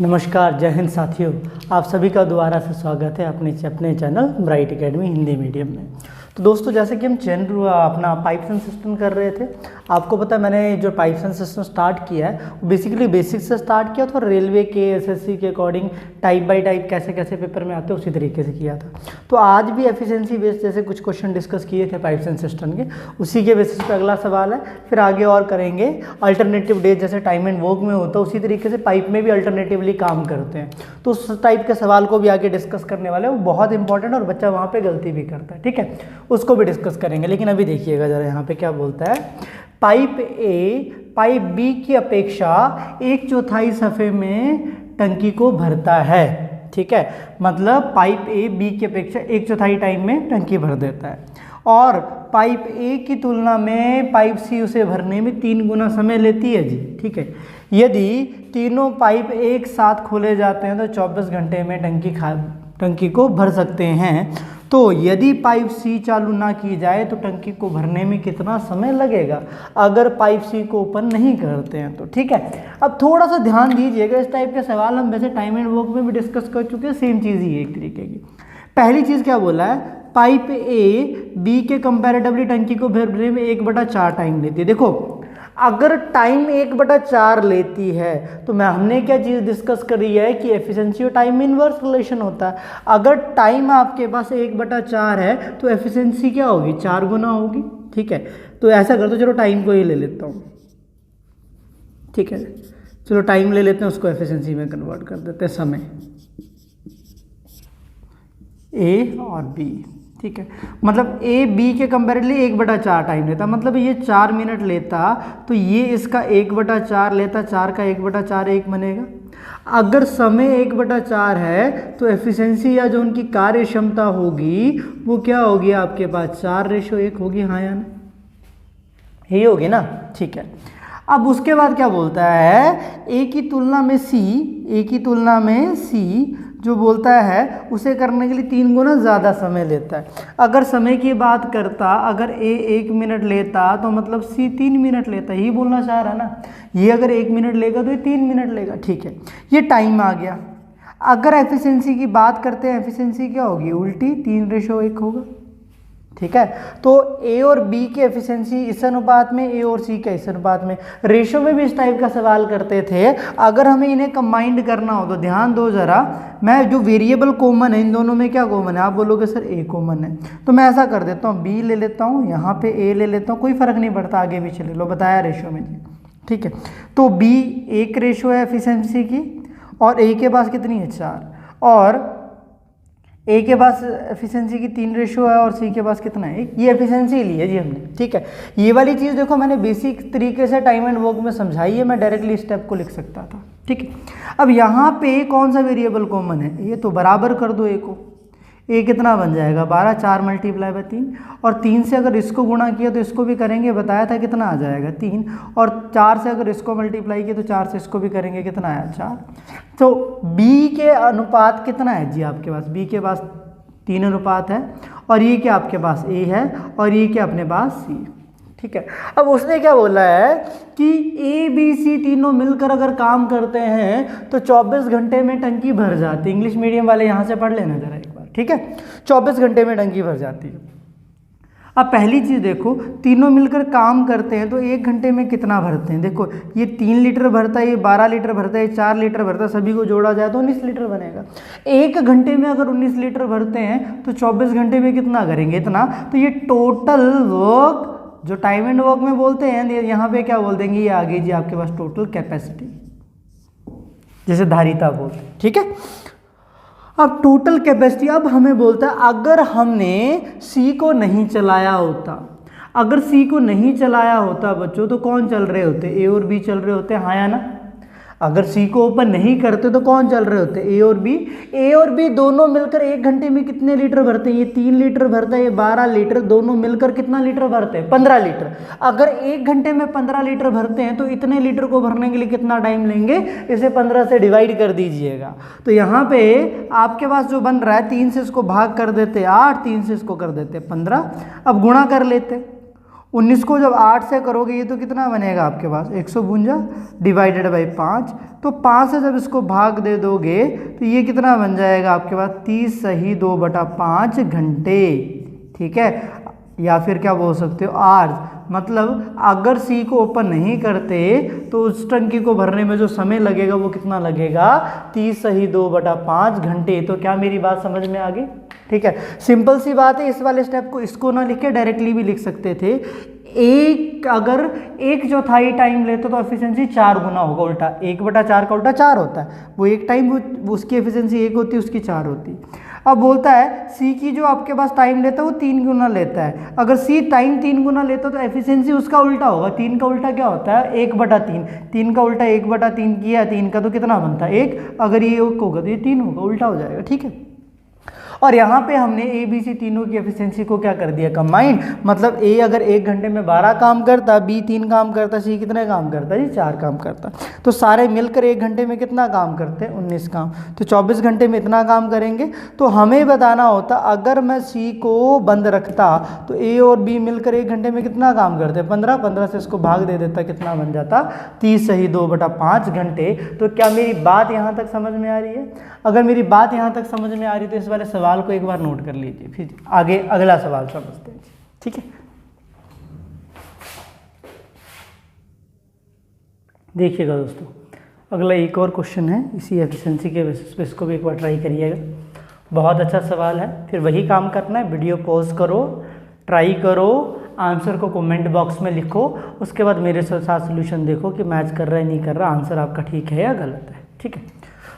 नमस्कार, जय हिंद साथियों। आप सभी का दोबारा से स्वागत है अपने channel bright academy Hindi medium में। तो दोस्तों, जैसे कि हम अपना पाइप्स एंड सिस्टम कर रहे थे, आपको पता है मैंने जो पाइप्स एंड सिस्टम स्टार्ट किया है वो बेसिकली बेसिक से स्टार्ट किया था और रेलवे के एसएससी के अकॉर्डिंग टाइप बाय टाइप कैसे कैसे पेपर में आते हैं उसी तरीके से किया था। तो आज भी एफिशिएंसी बेस्ड जैसे कुछ क्वेश्चन डिस्कस किए थे पाइप्स एंड सिस्टम के, उसी के बेसिस पे अगला सवाल है। फिर आगे और करेंगे अल्टरनेटिव डेज जैसे टाइम एंड वर्क में होता है उसी तरीके से पाइप में भी अल्टरनेटिवली काम करते हैं। तो उस टाइप के सवाल को भी आगे डिस्कस करने वाले हैं, वो बहुत इंपॉर्टेंट और बच्चा वहाँ पे गलती भी करता है, ठीक है, उसको भी डिस्कस करेंगे। लेकिन अभी देखिएगा जरा यहाँ पे क्या बोलता है। पाइप ए पाइप बी की अपेक्षा 1/4 सफ़े में टंकी को भरता है, ठीक है, मतलब पाइप ए बी की अपेक्षा 1/4 टाइम में टंकी भर देता है और पाइप ए की तुलना में पाइप सी उसे भरने में 3 गुना समय लेती है जी, ठीक है। यदि तीनों पाइप एक साथ खोले जाते हैं तो 24 घंटे में टंकी को भर सकते हैं। तो यदि पाइप सी चालू ना की जाए तो टंकी को भरने में कितना समय लगेगा अगर पाइप सी को ओपन नहीं करते हैं तो, ठीक है। अब थोड़ा सा ध्यान दीजिएगा, इस टाइप के सवाल हम वैसे टाइम एंड वर्क में भी डिस्कस कर चुके हैं, सेम चीज़ ही है एक तरीके की। पहली चीज़ क्या बोला है, पाइप ए बी के कंपैरेटिवली टंकी को भरने में 1/4 टाइम लेती है। देखो, अगर टाइम 1/4 लेती है तो हमने क्या चीज़ डिस्कस करी है कि एफिशिएंसी और टाइम इनवर्स रिलेशन होता है। अगर टाइम आपके पास 1/4 है तो एफिशिएंसी क्या होगी, 4 गुना होगी, ठीक है। तो ऐसा कर दो, चलो टाइम को ही ले लेता हूँ, ठीक है, चलो टाइम ले लेते हैं, उसको एफिशिएंसी में कन्वर्ट कर देते हैं, समय ए और बी, ठीक है। मतलब ए बी के कंपेरेटिवली 1/4 टाइम लेता, मतलब ये 4 मिनट लेता तो ये इसका 1/4 लेता, 4 का 1/4 1 बनेगा। अगर समय 1/4 है तो एफिशिएंसी या जो उनकी कार्य क्षमता होगी वो क्या होगी आपके पास, 4:1 होगी, हाँ या ना, यही होगी ना, ठीक है। अब उसके बाद क्या बोलता है, ए की तुलना में सी जो बोलता है उसे करने के लिए 3 गुना ज़्यादा समय लेता है। अगर समय की बात करता, अगर ए 1 मिनट लेता तो मतलब सी 3 मिनट लेता, यही बोलना चाह रहा है ना। ये अगर 1 मिनट लेगा तो ये 3 मिनट लेगा, ठीक है। ये टाइम आ गया। अगर एफिशिएंसी की बात करते हैं, एफिशिएंसी क्या होगी, उल्टी 3:1 होगा, ठीक है। तो ए और बी की एफिशिएंसी इस अनुपात में, ए और सी के इस अनुपात में। रेशो में भी इस टाइप का सवाल करते थे। अगर हमें इन्हें कंबाइंड करना हो तो ध्यान दो जरा, मैं जो वेरिएबल कॉमन है इन दोनों में क्या कॉमन है, आप बोलोगे सर ए कॉमन है, तो मैं ऐसा कर देता हूँ, बी ले लेता हूँ, यहाँ पे ए ले लेता हूँ, कोई फर्क नहीं पड़ता, आगे भी चले लो, बताया रेशो में जी, ठीक है। तो बी 1 रेशो है एफिशिएंसी की और ए के पास कितनी है, 4, और ए के पास एफिशिएंसी की 3 रेशो है और सी के पास कितना है, ये एफिशिएंसी ली है जी हमने, ठीक है। ये वाली चीज़ देखो मैंने बेसिक तरीके से टाइम एंड वर्क में समझाई है, मैं डायरेक्टली स्टेप को लिख सकता था, ठीक है। अब यहाँ पे कौन सा वेरिएबल कॉमन है, ये तो बराबर कर दो ए को, ए कितना बन जाएगा 12, 4 × 3 और 3 से अगर इसको गुणा किया तो इसको भी करेंगे, बताया था कितना आ जाएगा 3, और 4 से अगर इसको मल्टीप्लाई किया तो 4 से इसको भी करेंगे, कितना आया 4। तो बी के अनुपात कितना है जी आपके पास, बी के पास 3 अनुपात है और ये क्या आपके पास ए है और ये क्या अपने पास सी, ठीक है। अब उसने क्या बोला है कि ए बी सी तीनों मिलकर अगर काम करते हैं तो 24 घंटे में टंकी भर जाती है। इंग्लिश मीडियम वाले यहाँ से पढ़ लेना जरा एक बार, ठीक है, 24 घंटे में टंकी भर जाती है। अब पहली चीज़ देखो, तीनों मिलकर काम करते हैं तो 1 घंटे में कितना भरते हैं। देखो ये 3 लीटर भरता है, ये 12 लीटर भरता है, ये 4 लीटर भरता है, सभी को जोड़ा जाए तो 19 लीटर बनेगा। 1 घंटे में अगर 19 लीटर भरते हैं तो 24 घंटे में कितना करेंगे, इतना। तो ये टोटल वर्क जो टाइम एंड वर्क में बोलते हैं, यहाँ पे क्या बोल देंगे, ये आ गई जी आपके पास टोटल कैपेसिटी, जैसे धारिता बोलते हैं, ठीक है। अब टोटल कैपेसिटी, अब हमें बोलता है अगर हमने सी को नहीं चलाया होता, अगर सी को नहीं चलाया होता बच्चों तो कौन चल रहे होते, ए और बी चल रहे होते, हाँ या ना। अगर सी को ओपन नहीं करते तो कौन चल रहे होते, ए और बी। ए और बी दोनों मिलकर 1 घंटे में कितने लीटर भरते हैं, ये 3 लीटर भरता है, ये 12 लीटर, दोनों मिलकर कितना लीटर भरते हैं, 15 लीटर। अगर 1 घंटे में 15 लीटर भरते हैं तो इतने लीटर को भरने के लिए कितना टाइम लेंगे, इसे 15 से डिवाइड कर दीजिएगा। तो यहाँ पे आपके पास जो बन रहा है, 3 से इसको भाग कर देते 8, 3 से इसको कर देते 15, अब गुणा कर लेते 19 को जब 8 से करोगे ये तो कितना बनेगा आपके पास 152 डिवाइडेड बाई 5, तो 5 से जब इसको भाग दे दोगे तो ये कितना बन जाएगा आपके पास 30 सही 2/5 घंटे, ठीक है, या फिर क्या बोल सकते हो आवर्स। मतलब अगर सी को ओपन नहीं करते तो उस टंकी को भरने में जो समय लगेगा वो कितना लगेगा 30 सही 2/5 घंटे। तो क्या मेरी बात समझ में आ गई? ठीक है, सिंपल सी बात है। इस वाले स्टेप को इसको ना लिख के डायरेक्टली भी लिख सकते थे। अगर 1/4 टाइम लेते तो एफिशिएंसी 4 गुना होगा, उल्टा 1/4 का उल्टा 4 होता है। वो एक टाइम उसकी एफिशिएंसी 1 होती है, उसकी 4 होती। अब बोलता है सी की जो आपके पास टाइम लेता है वो 3 गुना लेता है। अगर सी टाइम 3 गुना लेता तो एफिशिएंसी उसका उल्टा होगा। 3 का उल्टा क्या होता है 1/3। 3 का उल्टा 1/3 किया, 3 का तो कितना बनता है 1। अगर ये 1 होगा तो ये 3 होगा, उल्टा हो जाएगा, ठीक है। और यहाँ पे हमने ए बी सी तीनों की एफिशिएंसी को क्या कर दिया कंबाइंड। मतलब ए अगर 1 घंटे में 12 काम करता, बी 3 काम करता, सी कितने काम करता जी 4 काम करता। तो सारे मिलकर 1 घंटे में कितना काम करते हैं 19 काम। तो 24 घंटे में इतना काम करेंगे। तो हमें बताना होता अगर मैं सी को बंद रखता तो ए और बी मिलकर 1 घंटे में कितना काम करते 15। 15 से इसको भाग दे देता, कितना बन जाता 30 सही 2/5 घंटे। तो क्या मेरी बात यहाँ तक समझ में आ रही है? अगर मेरी बात यहाँ तक समझ में आ रही तो इस वाले सवाल को एक बार नोट कर लीजिए, फिर आगे अगला सवाल समझते हैं, ठीक है। देखिएगा दोस्तों, अगला एक और क्वेश्चन है इसी एफिशिएंसी के बेसिस पे, इसको भी एक बार ट्राई करिएगा। बहुत अच्छा सवाल है। फिर वही काम करना है, वीडियो पॉज करो, ट्राई करो, आंसर को कमेंट बॉक्स में लिखो, उसके बाद मेरे साथ सोल्यूशन देखो कि मैच कर रहा है नहीं कर रहा, आंसर आपका ठीक है या गलत है, ठीक है।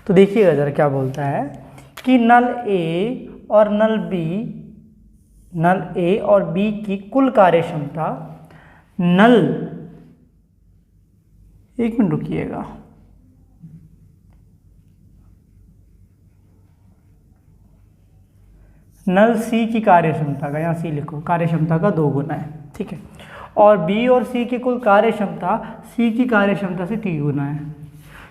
तो देखिएगा जरा क्या बोलता है कि नल ए और नल ए और बी की कुल कार्य क्षमता एक मिनट रुकिएगा, नल सी की कार्य क्षमता का, यहाँ सी लिखो, कार्य क्षमता का 2 गुना है, ठीक है। और बी और सी की कुल कार्य क्षमता सी की कार्य क्षमता से 3 गुना है।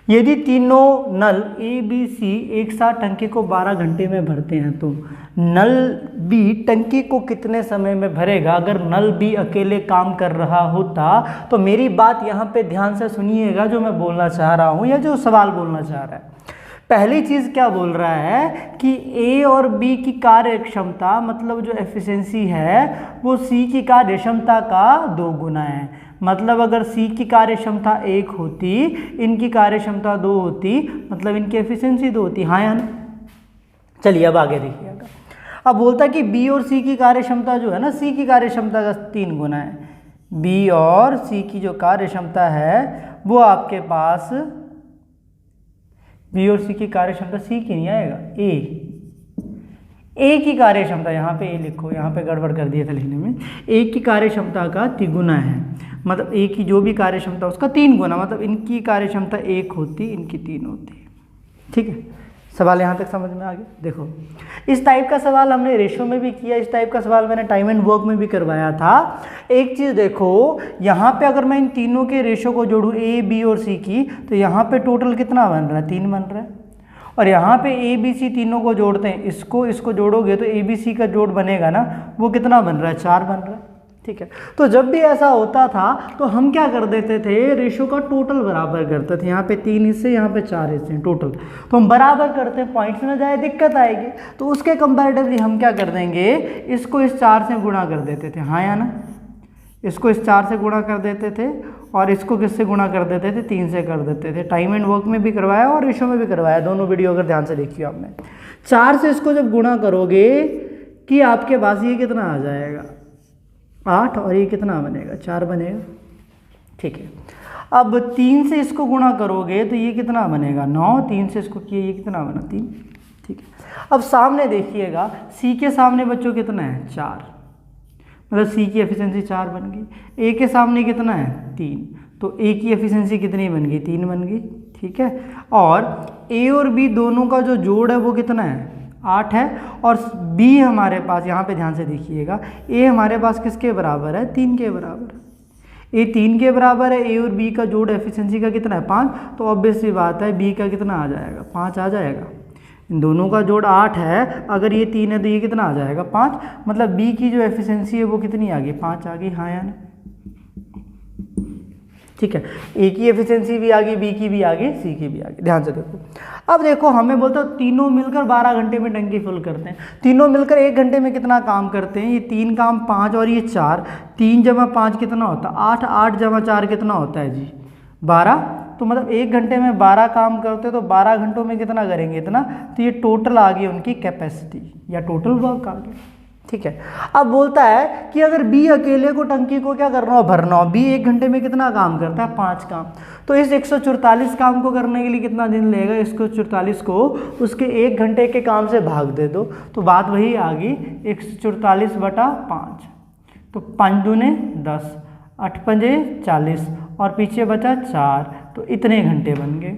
यदि तीनों नल ए बी सी एक साथ टंकी को 12 घंटे में भरते हैं तो नल बी टंकी को कितने समय में भरेगा? अगर नल बी अकेले काम कर रहा होता तो मेरी बात यहाँ पे ध्यान से सुनिएगा, जो मैं बोलना चाह रहा हूँ या जो सवाल बोलना चाह रहा है। पहली चीज़ क्या बोल रहा है कि ए और बी की कार्य क्षमता मतलब जो एफिशिएंसी है वो सी की कार्य क्षमता का 2 गुना है। मतलब अगर सी की कार्य क्षमता 1 होती, इनकी कार्य क्षमता 2 होती, मतलब इनकी एफिशिएंसी 2 होती, हाँ या ना? चलिए अब आगे देखिएगा। अब बोलता है कि बी और सी की कार्य क्षमता जो है ना, सी की कार्य क्षमता का 3 गुना है। बी और सी की जो कार्य क्षमता है वो आपके पास, बी और सी की कार्य क्षमता सी की नहीं आएगा, ए की कार्य क्षमता, यहाँ पे ए लिखो, यहाँ पे गड़बड़ कर दिया था लिखने में। ए की कार्य क्षमता का 3 गुना है, मतलब ए की जो भी कार्य क्षमता उसका 3 गुना, मतलब इनकी कार्य क्षमता 1 होती, इनकी 3 होती, ठीक है। सवाल यहाँ तक समझ में आ गया? देखो इस टाइप का सवाल हमने रेशो में भी किया, इस टाइप का सवाल मैंने टाइम एंड वर्क में भी करवाया था। एक चीज़ देखो, यहाँ पे अगर मैं इन तीनों के रेशो को जोड़ूँ ए बी और सी की, तो यहाँ पे टोटल कितना बन रहा है 3 बन रहा है। और यहाँ पे ए बी सी तीनों को जोड़ते हैं, इसको जोड़ोगे तो ए बी सी का जोड़ बनेगा ना, वो कितना बन रहा है 4 बन रहा है, ठीक है। तो जब भी ऐसा होता था तो हम क्या कर देते थे, रेशो का टोटल बराबर करते थे। यहाँ पे 3 हिस्से, यहाँ पे 4 हिस्से हैं टोटल, तो हम बराबर करते हैं, पॉइंट्स में जाए दिक्कत आएगी। तो उसके कंपैरेटिवली हम क्या कर देंगे, इसको इस 4 से गुणा कर देते थे, हाँ या ना? इसको इस 4 से गुणा कर देते थे और इसको किससे गुणा कर देते थे 3 से कर देते थे। टाइम एंड वर्क में भी करवाया और रेशो में भी करवाया, दोनों वीडियो अगर ध्यान से देखिए आपने। 4 से इसको जब गुणा करोगे कि आपके पास ये कितना आ जाएगा 8, और ये कितना बनेगा 4 बनेगा, ठीक है। अब 3 से इसको गुणा करोगे तो ये कितना बनेगा 9, 3 से इसको किया ये कितना बना 3, ठीक है। अब सामने देखिएगा, सी के सामने बच्चों कितना है 4, मतलब सी की एफिशिएंसी 4 बन गई। ए के सामने कितना है 3, तो ए की एफिशिएंसी कितनी बन गई 3 बन गई, ठीक है। और ए और बी दोनों का जो जोड़ है वो कितना है 8 है, और बी हमारे पास, यहाँ पे ध्यान से देखिएगा, ए हमारे पास किसके बराबर है 3 के बराबर है। ए 3 के बराबर है, ए और बी का जोड़ एफिशिएंसी का कितना है 5, तो ऑब्वियस सी बात है बी का कितना आ जाएगा 5 आ जाएगा। इन दोनों का जोड़ 8 है, अगर ये 3 है तो ये कितना आ जाएगा 5, मतलब बी की जो एफिशिएंसी है वो कितनी आ गई 5 आ गई, हाँ या ना? ठीक है, ए की एफिशिएंसी भी आ गई, बी की भी आ गई, सी की भी आ गई। ध्यान से देखो, अब देखो हमें बोलते हो तीनों मिलकर 12 घंटे में टंकी फुल करते हैं। तीनों मिलकर 1 घंटे में कितना काम करते हैं? ये 3 काम 5 और ये 4, 3 जमा 5 कितना होता है? 8, 8 जमा 4 कितना होता है जी? 12। तो मतलब 1 घंटे में 12 काम करते तो 12 घंटों में कितना करेंगे? इतना। तो ये टोटल आ गई उनकी कैपेसिटी या टोटल वर्क आ गया। ठीक है, अब बोलता है कि अगर बी अकेले को टंकी को क्या करना हो? भरना हो। बी 1 घंटे में कितना काम करता है? 5 काम। तो इस 144 काम को करने के लिए कितना दिन लगेगा? इसको 44 को उसके 1 घंटे के काम से भाग दे दो, तो बात वही आ गई 144/5। तो 5 दूने 10, 8 पंजे 40 और पीछे बचा 4, तो इतने घंटे बन गए।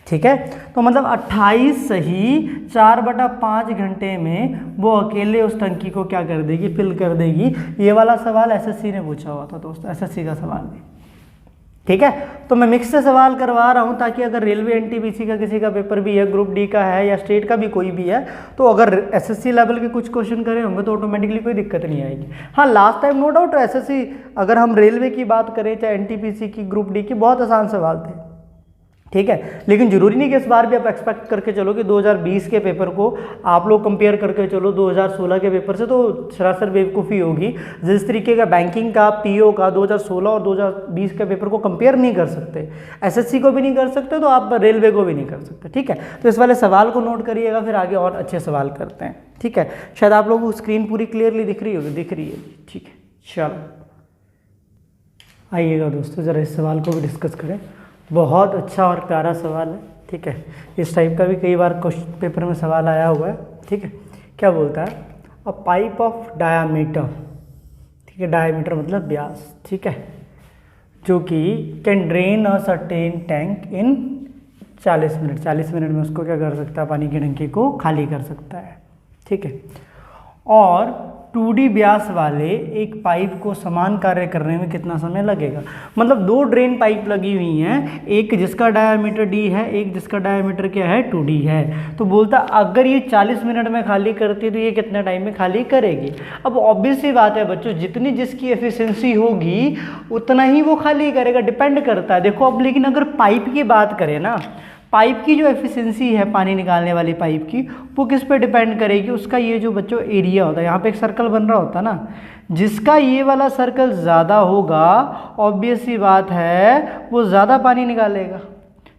ठीक है, तो मतलब 28 सही 4/5 घंटे में वो अकेले उस टंकी को क्या कर देगी? फिल कर देगी। ये वाला सवाल एसएससी ने पूछा हुआ था दोस्तों, एसएससी का सवाल भी। ठीक है, तो मैं मिक्स से सवाल करवा रहा हूँ ताकि अगर रेलवे एनटीपीसी का किसी का पेपर भी है, ग्रुप डी का है या स्टेट का भी कोई भी है, तो अगर एसएससी लेवल के कुछ क्वेश्चन करे होंगे तो ऑटोमेटिकली कोई दिक्कत नहीं आएगी। हाँ, last time no doubt SSC, अगर हम रेलवे की बात करें चाहे एनटीपीसी की, ग्रुप डी की, बहुत आसान सवाल थे। ठीक है, लेकिन जरूरी नहीं कि इस बार भी आप एक्सपेक्ट करके चलो कि 2020 के पेपर को आप लोग कंपेयर करके चलो 2016 के पेपर से, तो सरासर बेवकूफ़ी होगी। जिस तरीके का बैंकिंग का, पीओ का 2016 और 2020 के पेपर को कंपेयर नहीं कर सकते, एसएससी को भी नहीं कर सकते, तो आप रेलवे को भी नहीं कर सकते। ठीक है, तो इस वाले सवाल को नोट करिएगा, फिर आगे और अच्छे सवाल करते हैं। ठीक है, शायद आप लोगों को स्क्रीन पूरी क्लियरली दिख रही होगी? दिख रही है। ठीक है, चलो आइएगा दोस्तों, ज़रा इस सवाल को भी डिस्कस करें। बहुत अच्छा और प्यारा सवाल है। ठीक है, इस टाइप का भी कई बार क्वेश्चन पेपर में सवाल आया हुआ है। ठीक है, क्या बोलता है? अ पाइप ऑफ डायामीटर, ठीक है, डायामीटर मतलब व्यास, ठीक है, जो कि can drain a certain tank in 40 minute. 40 minute में उसको क्या कर सकता है? पानी की टंकी को खाली कर सकता है। ठीक है, और 2D व्यास वाले एक पाइप को समान कार्य करने में कितना समय लगेगा? मतलब 2 ड्रेन पाइप लगी हुई हैं, एक जिसका डायामीटर d है, एक जिसका डायामीटर क्या है? 2D है। तो बोलता अगर ये 40 मिनट में खाली करती है तो ये कितने टाइम में खाली करेगी? अब ऑब्वियस सी बात है बच्चों, जितनी जिसकी एफिशिएंसी होगी उतना ही वो खाली करेगा, डिपेंड करता है। देखो अब लेकिन अगर पाइप की बात करें ना, पाइप की जो एफिशिएंसी है पानी निकालने वाली पाइप की, वो किस पे डिपेंड करेगी? उसका ये जो बच्चों एरिया होता है, यहाँ पे एक सर्कल बन रहा होता है ना, जिसका ये वाला सर्कल ज़्यादा होगा, ऑब्वियस सी बात है वो ज़्यादा पानी निकालेगा।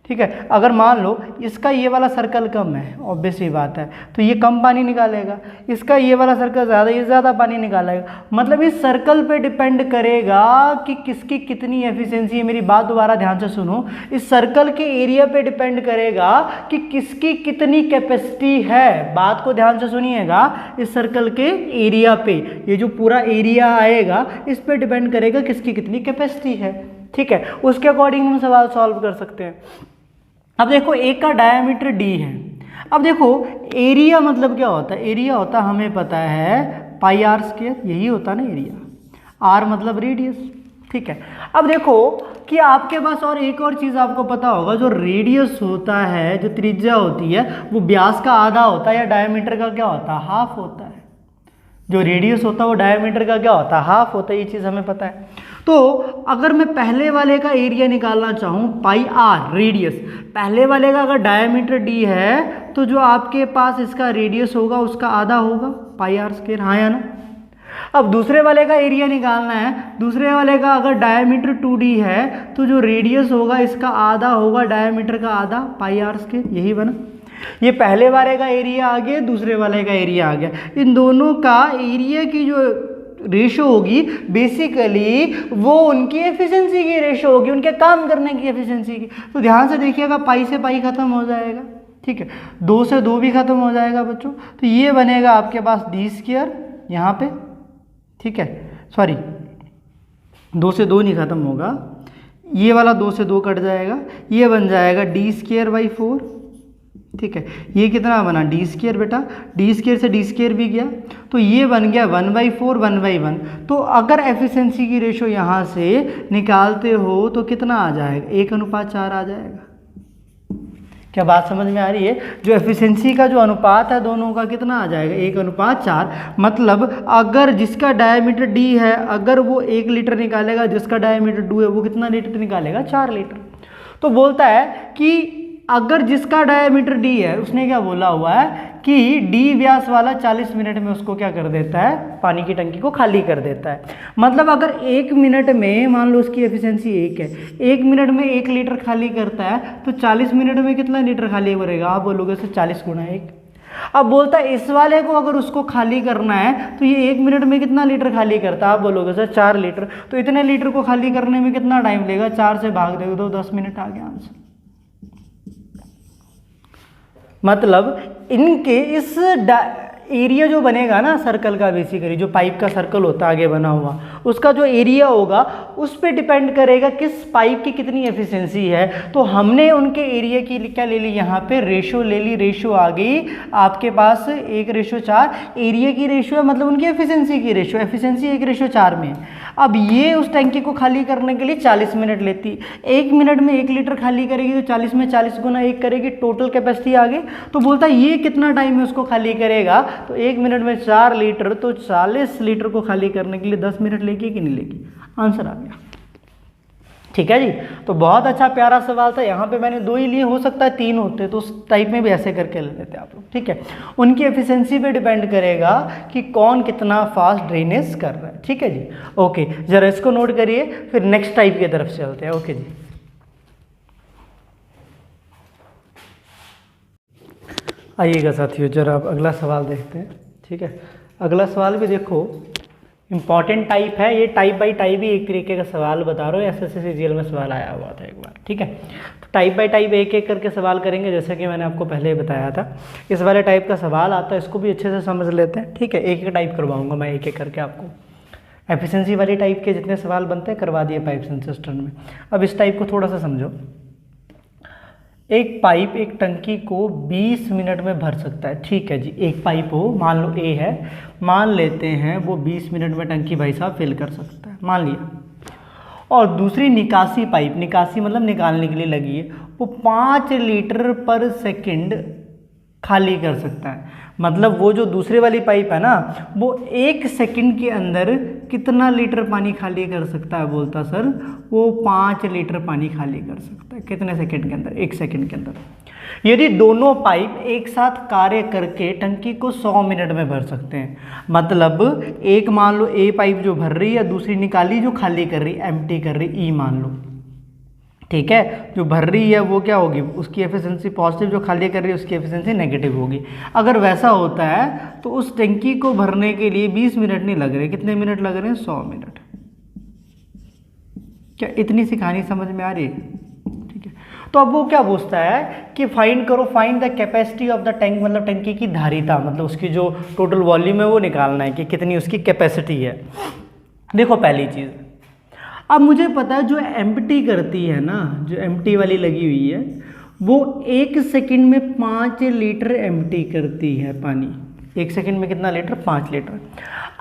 ठीक है, अगर मान लो इसका ये वाला सर्कल कम है, ऑब्वियस सी बात है, तो ये कम पानी निकालेगा। इसका ये वाला सर्कल ज़्यादा, ये ज़्यादा पानी निकालेगा। मतलब इस सर्कल पे डिपेंड करेगा कि किसकी कितनी एफिशिएंसी है। मेरी बात दोबारा ध्यान से सुनो, इस सर्कल के एरिया पे डिपेंड करेगा कि किसकी कितनी कैपेसिटी है। बात को ध्यान से सुनिएगा, इस सर्कल के एरिया पे, ये जो पूरा एरिया आएगा इस पे डिपेंड करेगा किसकी कितनी कैपेसिटी है। ठीक है, उसके अकॉर्डिंग हम सवाल सॉल्व कर सकते हैं। अब देखो एक का डायामीटर d है। अब देखो एरिया मतलब क्या होता है? एरिया होता है, हमें पता है, पाई आर स्क्वायर, यही होता है ना एरिया। आर मतलब रेडियस। ठीक है, अब देखो कि आपके पास और एक और चीज़ आपको पता होगा, जो रेडियस होता है, जो त्रिज्या होती है, वो व्यास का आधा होता है या डायामीटर का क्या होता है? हाफ होता है। जो रेडियस होता है वो डायामीटर का क्या होता है? हाफ होता है। ये चीज़ हमें पता है। तो अगर मैं पहले वाले का एरिया निकालना चाहूँ, पाई आर रेडियस, पहले वाले का अगर डायामीटर d है तो जो आपके पास इसका रेडियस होगा उसका आधा होगा, पाई आर स्क्वायर, हाँ या ना? अब दूसरे वाले का एरिया निकालना है, दूसरे वाले का अगर डायामीटर 2d है तो जो रेडियस होगा इसका आधा होगा, डायामीटर का आधा, पाई आर स्क्वायर, यही बना। ये पहले वाले का एरिया आ गया, दूसरे वाले का एरिया आ गया। इन दोनों का एरिया की जो रेशो होगी बेसिकली वो उनकी एफिशिएंसी की रेशो होगी, उनके काम करने की एफिशिएंसी की। तो ध्यान से देखिएगा, पाई से पाई खत्म हो जाएगा। ठीक है, 2 से 2 भी खत्म हो जाएगा बच्चों। तो ये बनेगा आपके पास d स्क्वायर यहाँ पे। ठीक है, सॉरी 2 से 2 नहीं खत्म होगा, ये वाला 2 से 2 कट जाएगा, ये बन जाएगा d स्क्वायर बाई 4। ठीक है, ये कितना बना? d स्क्वायर बेटा, d स्क्वायर से d स्क्वायर भी गया, तो ये बन गया 1/4 1/1। तो अगर एफिशिएंसी की रेशो यहाँ से निकालते हो तो कितना आ जाएगा? 1:4 आ जाएगा। क्या बात समझ में आ रही है? जो एफिशिएंसी का जो अनुपात है दोनों का कितना आ जाएगा, 1:4। मतलब अगर जिसका डायमीटर डी है, अगर वो 1 लीटर निकालेगा, जिसका डायमीटर 2 है वो कितना लीटर निकालेगा, 4 लीटर। तो बोलता है कि अगर जिसका डायमीटर डी है, उसने क्या बोला हुआ है कि डी व्यास वाला 40 मिनट में उसको क्या कर देता है, पानी की टंकी को खाली कर देता है। मतलब अगर 1 मिनट में, मान लो उसकी एफिशिएंसी 1 है, 1 मिनट में 1 लीटर खाली करता है, तो 40 मिनट में कितना लीटर खाली करेगा, आप बोलोगे सर 40 गुणा 1। अब बोलता है इस वाले को अगर उसको खाली करना है तो ये 1 मिनट में कितना लीटर खाली करता है, आप बोलोगे सर 4 लीटर। तो इतने लीटर को खाली करने में कितना टाइम लेगा, 4 से भाग दे दो, 10 मिनट आ गया आंसर। मतलब इनके इस एरिया जो बनेगा ना सर्कल का, बेसिकली जो पाइप का सर्कल होता है आगे बना हुआ, उसका जो एरिया होगा उस पे डिपेंड करेगा किस पाइप की कितनी एफिशिएंसी है। तो हमने उनके एरिया की क्या ले ली, यहाँ पे रेशो ले ली। रेशो आ गई आपके पास 1:4। एरिया की रेशो है, मतलब उनकी एफिशिएंसी की रेशो, एफिशिएंसी 1:4 में। अब ये उस टंकी को खाली करने के लिए 40 मिनट लेती, 1 मिनट में 1 लीटर खाली करेगी, तो 40 में 40 गुना 1 करेगी, टोटल कैपेसिटी आ गई। तो बोलता है ये कितना टाइम में उसको खाली करेगा, तो 1 मिनट में 4 लीटर, तो 40 लीटर को खाली करने के लिए 10 मिनट लेगी कि नहीं लेगी, आंसर आ गया। ठीक है जी। तो बहुत अच्छा प्यारा सवाल था। यहाँ पे मैंने 2 ही लिए, हो सकता है 3 होते, तो उस टाइप में भी ऐसे करके ले लेते आप लोग। ठीक है, उनकी एफिशिएंसी पे डिपेंड करेगा कि कौन कितना फास्ट ड्रेनेज कर रहा है। ठीक है जी, ओके, जरा इसको नोट करिए, फिर नेक्स्ट टाइप की तरफ चलते हैं। ओके जी, आइएगा साथियों, जरा आप अगला सवाल देखते हैं। ठीक है, अगला सवाल भी देखो इंपॉर्टेंट टाइप है, ये टाइप बाय टाइप ही एक तरीके का सवाल बता रहा हूँ, एसएससी सीजीएल में सवाल आया हुआ था एक बार। ठीक है, तो टाइप बाय टाइप एक एक करके सवाल करेंगे, जैसे कि मैंने आपको पहले बताया था। इस वाले टाइप का सवाल आता है, इसको भी अच्छे से समझ लेते हैं। ठीक है, एक एक टाइप करवाऊंगा मैं, एक एक करके आपको। एफिशिएंसी वाली टाइप के जितने सवाल बनते हैं करवा दिए पाइप्स एंड सिस्टम में। अब इस टाइप को थोड़ा सा समझो। एक पाइप एक टंकी को 20 मिनट में भर सकता है। ठीक है जी, एक पाइप हो, मान लो ए है, मान लेते हैं वो 20 मिनट में टंकी भाई साहब फिल कर सकता है, मान लिया। और दूसरी निकासी पाइप, निकासी मतलब निकालने के लिए लगी है, वो 5 लीटर पर सेकंड खाली कर सकता है। मतलब वो जो दूसरे वाली पाइप है ना, वो 1 सेकंड के अंदर कितना लीटर पानी खाली कर सकता है, बोलता सर वो 5 लीटर पानी खाली कर सकता है। कितने सेकंड के अंदर, 1 सेकंड के अंदर। यदि दोनों पाइप एक साथ कार्य करके टंकी को 100 मिनट में भर सकते हैं। मतलब एक मान लो ए पाइप जो भर रही है, दूसरी निकाली जो खाली कर रही, एम्प्टी कर रही, ई मान लो। ठीक है, जो भर रही है वो क्या होगी, उसकी एफिशिएंसी पॉजिटिव, जो खाली कर रही है उसकी एफिशिएंसी नेगेटिव होगी। अगर वैसा होता है तो उस टंकी को भरने के लिए 20 मिनट नहीं लग रहे, कितने मिनट लग रहे हैं, 100 मिनट। क्या इतनी सी कहानी समझ में आ रही है? ठीक है, तो अब वो क्या पूछता है कि फाइंड करो, find the capacity of the tank, मतलब टंकी की धारिता, मतलब उसकी जो टोटल वॉल्यूम है वो निकालना है कि कितनी उसकी कैपेसिटी है। देखो पहली चीज़, अब मुझे पता है जो एम्प्टी करती है ना, जो एम्प्टी वाली लगी हुई है, वो 1 सेकंड में 5 लीटर एम्प्टी करती है पानी। 1 सेकंड में कितना लीटर, 5 लीटर।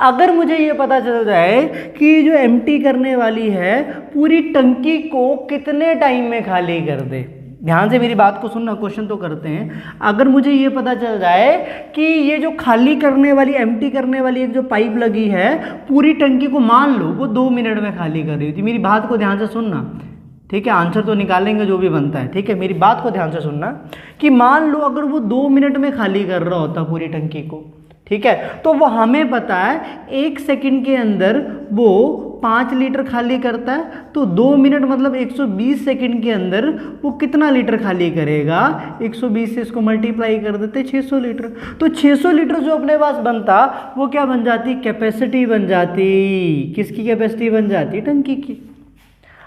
अगर मुझे ये पता चल जाए कि जो एम्प्टी करने वाली है पूरी टंकी को कितने टाइम में खाली कर दे, ध्यान से मेरी बात को सुनना, क्वेश्चन तो करते हैं। अगर मुझे ये पता चल जाए कि ये जो खाली करने वाली, एम्प्टी करने वाली एक जो पाइप लगी है पूरी टंकी को, मान लो वो 2 मिनट में खाली कर रही थी, मेरी बात को ध्यान से सुनना। ठीक है, आंसर तो निकालेंगे जो भी बनता है। ठीक है, मेरी बात को ध्यान से सुनना कि मान लो अगर वो 2 मिनट में खाली कर रहा होता पूरी टंकी को, ठीक है, तो वो हमें पता है 1 सेकंड के अंदर वो 5 लीटर खाली करता है, तो 2 मिनट मतलब 120 सेकंड के अंदर वो कितना लीटर खाली करेगा, 120 से इसको मल्टीप्लाई कर देते 600 लीटर। तो 600 लीटर जो अपने पास बनता वो क्या बन जाती, कैपेसिटी बन जाती। किसकी कैपेसिटी बन जाती, टंकी की।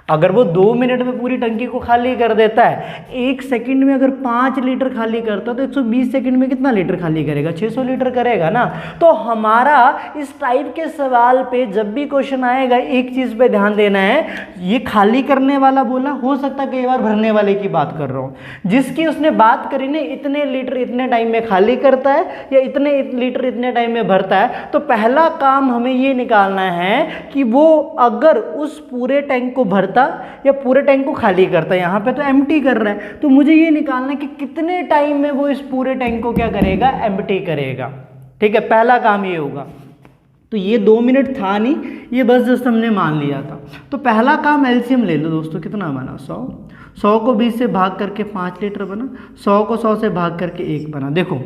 अगर वो 2 मिनट में पूरी टंकी को खाली कर देता है, 1 सेकंड में अगर 5 लीटर खाली करता तो 120 सेकंड में कितना लीटर खाली करेगा, 600 लीटर करेगा ना। तो हमारा इस टाइप के सवाल पे जब भी क्वेश्चन आएगा एक चीज पे ध्यान देना है, ये खाली करने वाला बोला, हो सकता है कई बार भरने वाले की बात कर रहा हूँ, जिसकी उसने बात करी ना इतने लीटर इतने टाइम में खाली करता है या इतने लीटर इतने टाइम में भरता है, तो पहला काम हमें ये निकालना है कि वो अगर उस पूरे टैंक को भरता भरता या पूरे टैंक को खाली करता। यहाँ पे तो एम्प्टी कर रहा है, तो मुझे ये निकालना है कि कितने टाइम में वो इस पूरे टैंक को क्या करेगा, एम्प्टी करेगा। ठीक है, पहला काम ये होगा। तो ये 2 मिनट था नहीं, ये बस जस्ट हमने मान लिया था। तो पहला काम एलसीएम ले लो दोस्तों, कितना बना 100 को 20 से भाग करके 5 लीटर बना, 100 को 100 से भाग करके 1 बना। देखो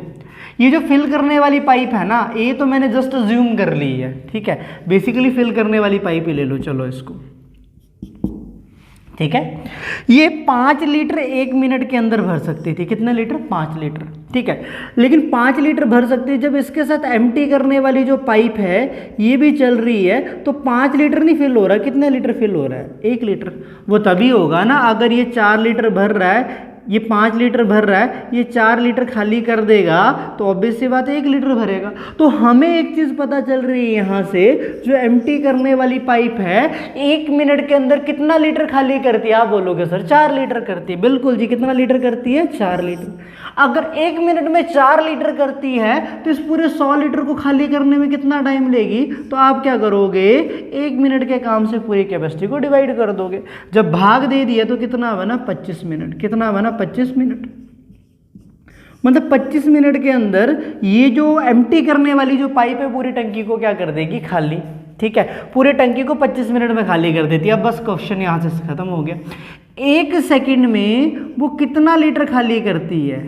ये जो फिल करने वाली पाइप है ना, ये तो मैंने जस्ट अज्यूम कर ली है। ठीक है, बेसिकली फिल करने वाली पाइप ही ले लो, चलो इसको। ठीक है, ये 5 लीटर 1 मिनट के अंदर भर सकती थी। कितने लीटर, 5 लीटर। ठीक है, लेकिन 5 लीटर भर सकती है, जब इसके साथ एम्प्टी करने वाली जो पाइप है ये भी चल रही है, तो 5 लीटर नहीं फिल हो रहा। कितने लीटर फिल हो रहा है, 1 लीटर। वो तभी होगा ना अगर ये 4 लीटर भर रहा है, ये 5 लीटर भर रहा है, ये 4 लीटर खाली कर देगा, तो ऑब्वियस सी बात है 1 लीटर भरेगा। तो हमें एक चीज पता चल रही है यहाँ से, जो एम्प्टी करने वाली पाइप है 1 मिनट के अंदर कितना लीटर खाली करती है। आप बोलोगे सर 4 लीटर करती है। बिल्कुल जी, कितना लीटर करती है, 4 लीटर। अगर 1 मिनट में 4 लीटर करती है तो इस पूरे 100 लीटर को खाली करने में कितना टाइम लेगी। तो आप क्या करोगे, 1 मिनट के काम से पूरी कैपेसिटी को डिवाइड कर दोगे। जब भाग दे दिया तो कितना बना, 25 मिनट। कितना बना, 25 मिनट। मतलब 25 मिनट के अंदर ये जो एम्प्टी करने वाली जो पाइप है पूरी टंकी को क्या कर देगी, खाली। ठीक है, पूरे टंकी को 25 मिनट में खाली कर देती है। अब बस क्वेश्चन यहाँ से खत्म हो गया। 1 सेकंड में वो कितना लीटर खाली करती है,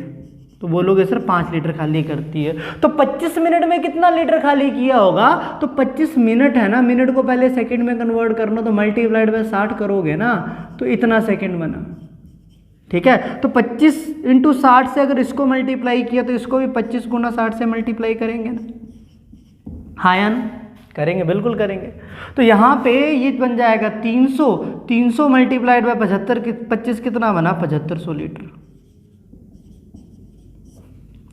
तो बोलोगे सर 5 लीटर खाली करती है। तो 25 मिनट में कितना लीटर खाली किया होगा, तो 25 मिनट है ना, मिनट को पहले सेकंड में कन्वर्ट करना, तो मल्टीप्लाइड बाय 60 करोगे ना, तो इतना सेकंड बना। ठीक है, तो 25 × 60 से अगर इसको मल्टीप्लाई किया तो इसको भी 25 × 60 से मल्टीप्लाई करेंगे ना। हाँ या ना, करेंगे, बिल्कुल करेंगे। तो यहाँ पे ये बन जाएगा 300 मल्टीप्लाइड बाय 75, 25 कितना बना, 7500 लीटर।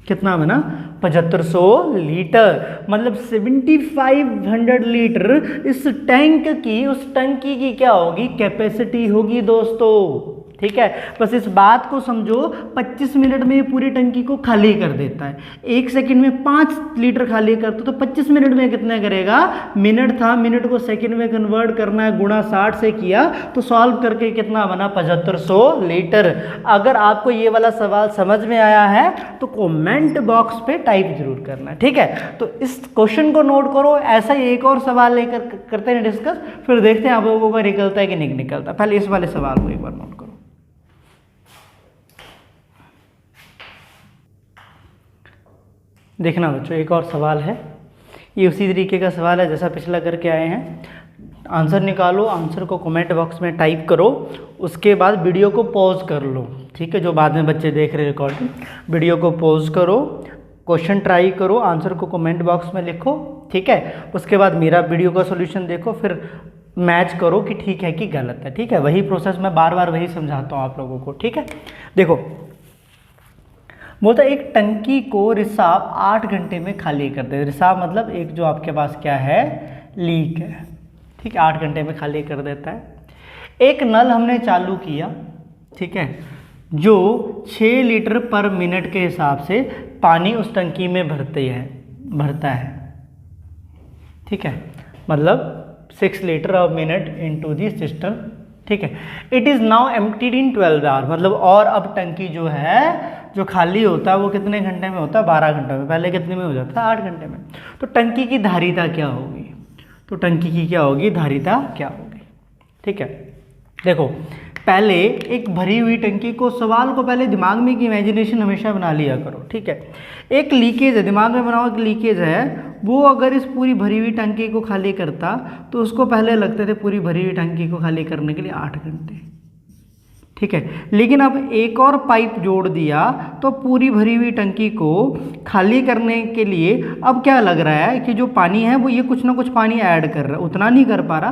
कितना बना, 7500 लीटर। मतलब 7500 लीटर इस टैंक की, उस टंकी की क्या होगी, कैपेसिटी होगी दोस्तों। ठीक है, बस इस बात को समझो। 25 मिनट में ये पूरी टंकी को खाली कर देता है। 1 सेकंड में 5 लीटर खाली करता, तो 25 मिनट में कितने करेगा, मिनट था, मिनट को सेकंड में कन्वर्ट करना है, गुणा 60 से किया, तो सॉल्व करके कितना बना, 7500 लीटर। अगर आपको ये वाला सवाल समझ में आया है तो कमेंट बॉक्स पे टाइप जरूर करना है। ठीक है, तो इस क्वेश्चन को नोट करो। ऐसा ही एक और सवाल लेकर करते हैं डिस्कस, फिर देखते हैं आप लोगों को निकलता है कि नहीं निकलता। पहले इस वाले सवाल को एक बार नोट करो। देखना बच्चों, एक और सवाल है, ये उसी तरीके का सवाल है जैसा पिछला करके आए हैं। आंसर निकालो, आंसर को कमेंट बॉक्स में टाइप करो, उसके बाद वीडियो को पॉज कर लो। ठीक है, जो बाद में बच्चे देख रहे रिकॉर्डिंग, वीडियो को पॉज करो, क्वेश्चन ट्राई करो, आंसर को कमेंट बॉक्स में लिखो। ठीक है, उसके बाद मेरा वीडियो का सोल्यूशन देखो, फिर मैच करो कि ठीक है कि गलत है। ठीक है, वही प्रोसेस मैं बार बार वही समझाता हूँ आप लोगों को। ठीक है, देखो बोलता है एक टंकी को रिसाव 8 घंटे में खाली कर दे। रिसाव मतलब एक जो आपके पास क्या है, लीक है। ठीक है, 8 घंटे में खाली कर देता है। एक नल हमने चालू किया, ठीक है, जो 6 लीटर पर मिनट के हिसाब से पानी उस टंकी में भरता है। ठीक है, मतलब 6 litre of minute into the system. ठीक है, it is now emptied in 12 hour. मतलब और अब टंकी जो है, जो खाली होता है वो कितने घंटे में होता है, 12 घंटे में। पहले कितने में हो जाता था, 8 घंटे में। तो टंकी की धारिता क्या होगी, तो टंकी की क्या होगी, धारिता क्या होगी। ठीक है, देखो पहले एक भरी हुई टंकी को, सवाल को पहले दिमाग में एक इमेजिनेशन हमेशा बना लिया करो। ठीक है, एक लीकेज है, दिमाग में बनाओ एक लीकेज है, वो अगर इस पूरी भरी हुई टंकी को खाली करता तो उसको पहले लगते थे पूरी भरी हुई टंकी को खाली करने के लिए 8 घंटे। ठीक है, लेकिन अब एक और पाइप जोड़ दिया तो पूरी भरी हुई टंकी को खाली करने के लिए अब क्या लग रहा है कि जो पानी है वो ये कुछ ना कुछ पानी ऐड कर रहा है। उतना नहीं कर पा रहा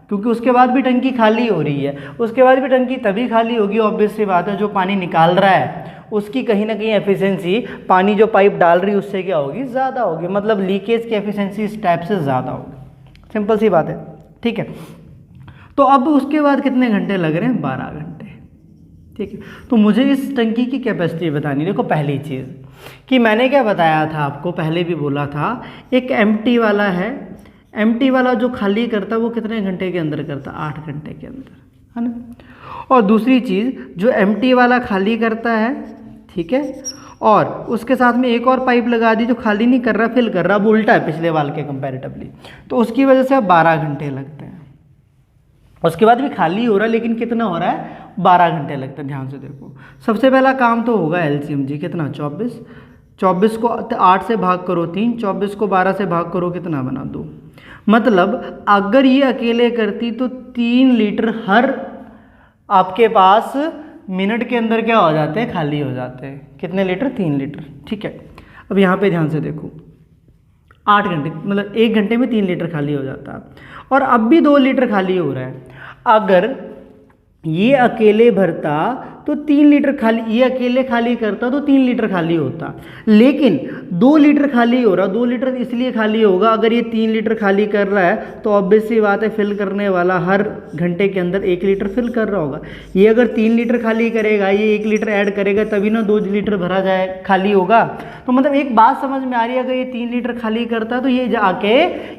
क्योंकि उसके बाद भी टंकी खाली हो रही है। उसके बाद भी टंकी तभी खाली होगी, ऑब्वियस सी बात है, जो पानी निकाल रहा है उसकी कहीं ना कहीं एफिशिएंसी पानी जो पाइप डाल रही है उससे क्या होगी, ज़्यादा होगी। मतलब लीकेज की एफिशिएंसी इस टाइप से ज़्यादा होगी। सिंपल सी बात है। ठीक है, तो अब उसके बाद कितने घंटे लग रहे हैं, 12 घंटे। ठीक है, तो मुझे इस टंकी की कैपेसिटी बतानी। देखो पहली चीज़ कि मैंने क्या बताया था आपको, पहले भी बोला था, एक एम्प्टी वाला है, एम्प्टी वाला जो खाली करता है वो कितने घंटे के अंदर करता, 8 घंटे के अंदर। है ना। और दूसरी चीज़ जो एम्प्टी वाला खाली करता है, ठीक है, और उसके साथ में एक और पाइप लगा दी जो खाली नहीं कर रहा, फिल कर रहा, अब उल्टा है पिछले वाल के कंपैरेटिवली, तो उसकी वजह से अब 12 घंटे लगते हैं। उसके बाद भी खाली हो रहा है, लेकिन कितना हो रहा है, 12 घंटे लगते हैं। ध्यान से देखो, सबसे पहला काम तो होगा एलसीएम जी, कितना 24, 24 को 8 से भाग करो 3, 24 को 12 से भाग करो कितना बना 2। मतलब अगर ये अकेले करती तो 3 लीटर हर आपके पास मिनट के अंदर क्या हो जाते हैं, खाली हो जाते हैं। कितने लीटर, 3 लीटर, ठीक है। अब यहाँ पे ध्यान से देखो, 8 घंटे मतलब 1 घंटे में 3 लीटर खाली हो जाता है, और अब भी 2 लीटर खाली हो रहा है। अगर ये अकेले भरता तो 3 लीटर खाली, ये अकेले खाली करता तो 3 लीटर खाली होता, लेकिन 2 लीटर खाली हो रहा। 2 लीटर इसलिए खाली होगा, अगर ये 3 लीटर खाली कर रहा है तो ऑब्वियस सी बात है फिल करने वाला हर घंटे के अंदर 1 लीटर फिल कर रहा होगा। ये अगर 3 लीटर खाली करेगा, ये 1 लीटर ऐड करेगा, तभी ना 2 लीटर भरा जाए, खाली होगा। तो मतलब एक बात समझ में आ रही है, अगर ये 3 लीटर खाली करता तो ये जाके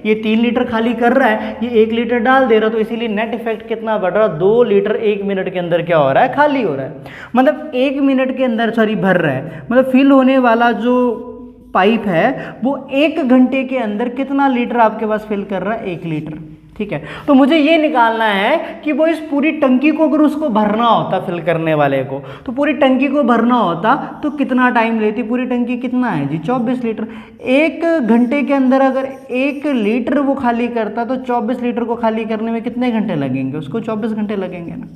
ये 3 लीटर खाली कर रहा है, ये 1 लीटर डाल दे रहा, तो इसीलिए नेट इफेक्ट कितना बढ़ रहा, 2 लीटर 1 मिनट के अंदर क्या हो रहा है, खाली हो रहा है। मतलब 1 मिनट के अंदर सॉरी भर रहा है, मतलब फिल होने वाला जो पाइप है वो 1 घंटे के अंदर कितना लीटर आपके पास फिल कर रहा है, 1 लीटर, ठीक है। तो मुझे ये निकालना है कि वो इस पूरी टंकी को अगर उसको भरना होता, फिल करने वाले को, तो पूरी टंकी को भरना होता तो कितना टाइम लेती। पूरी टंकी कितना है जी, 24 लीटर। 1 घंटे के अंदर अगर 1 लीटर वो खाली करता तो 24 लीटर को खाली करने में कितने घंटे लगेंगे, उसको 24 घंटे लगेंगे ना,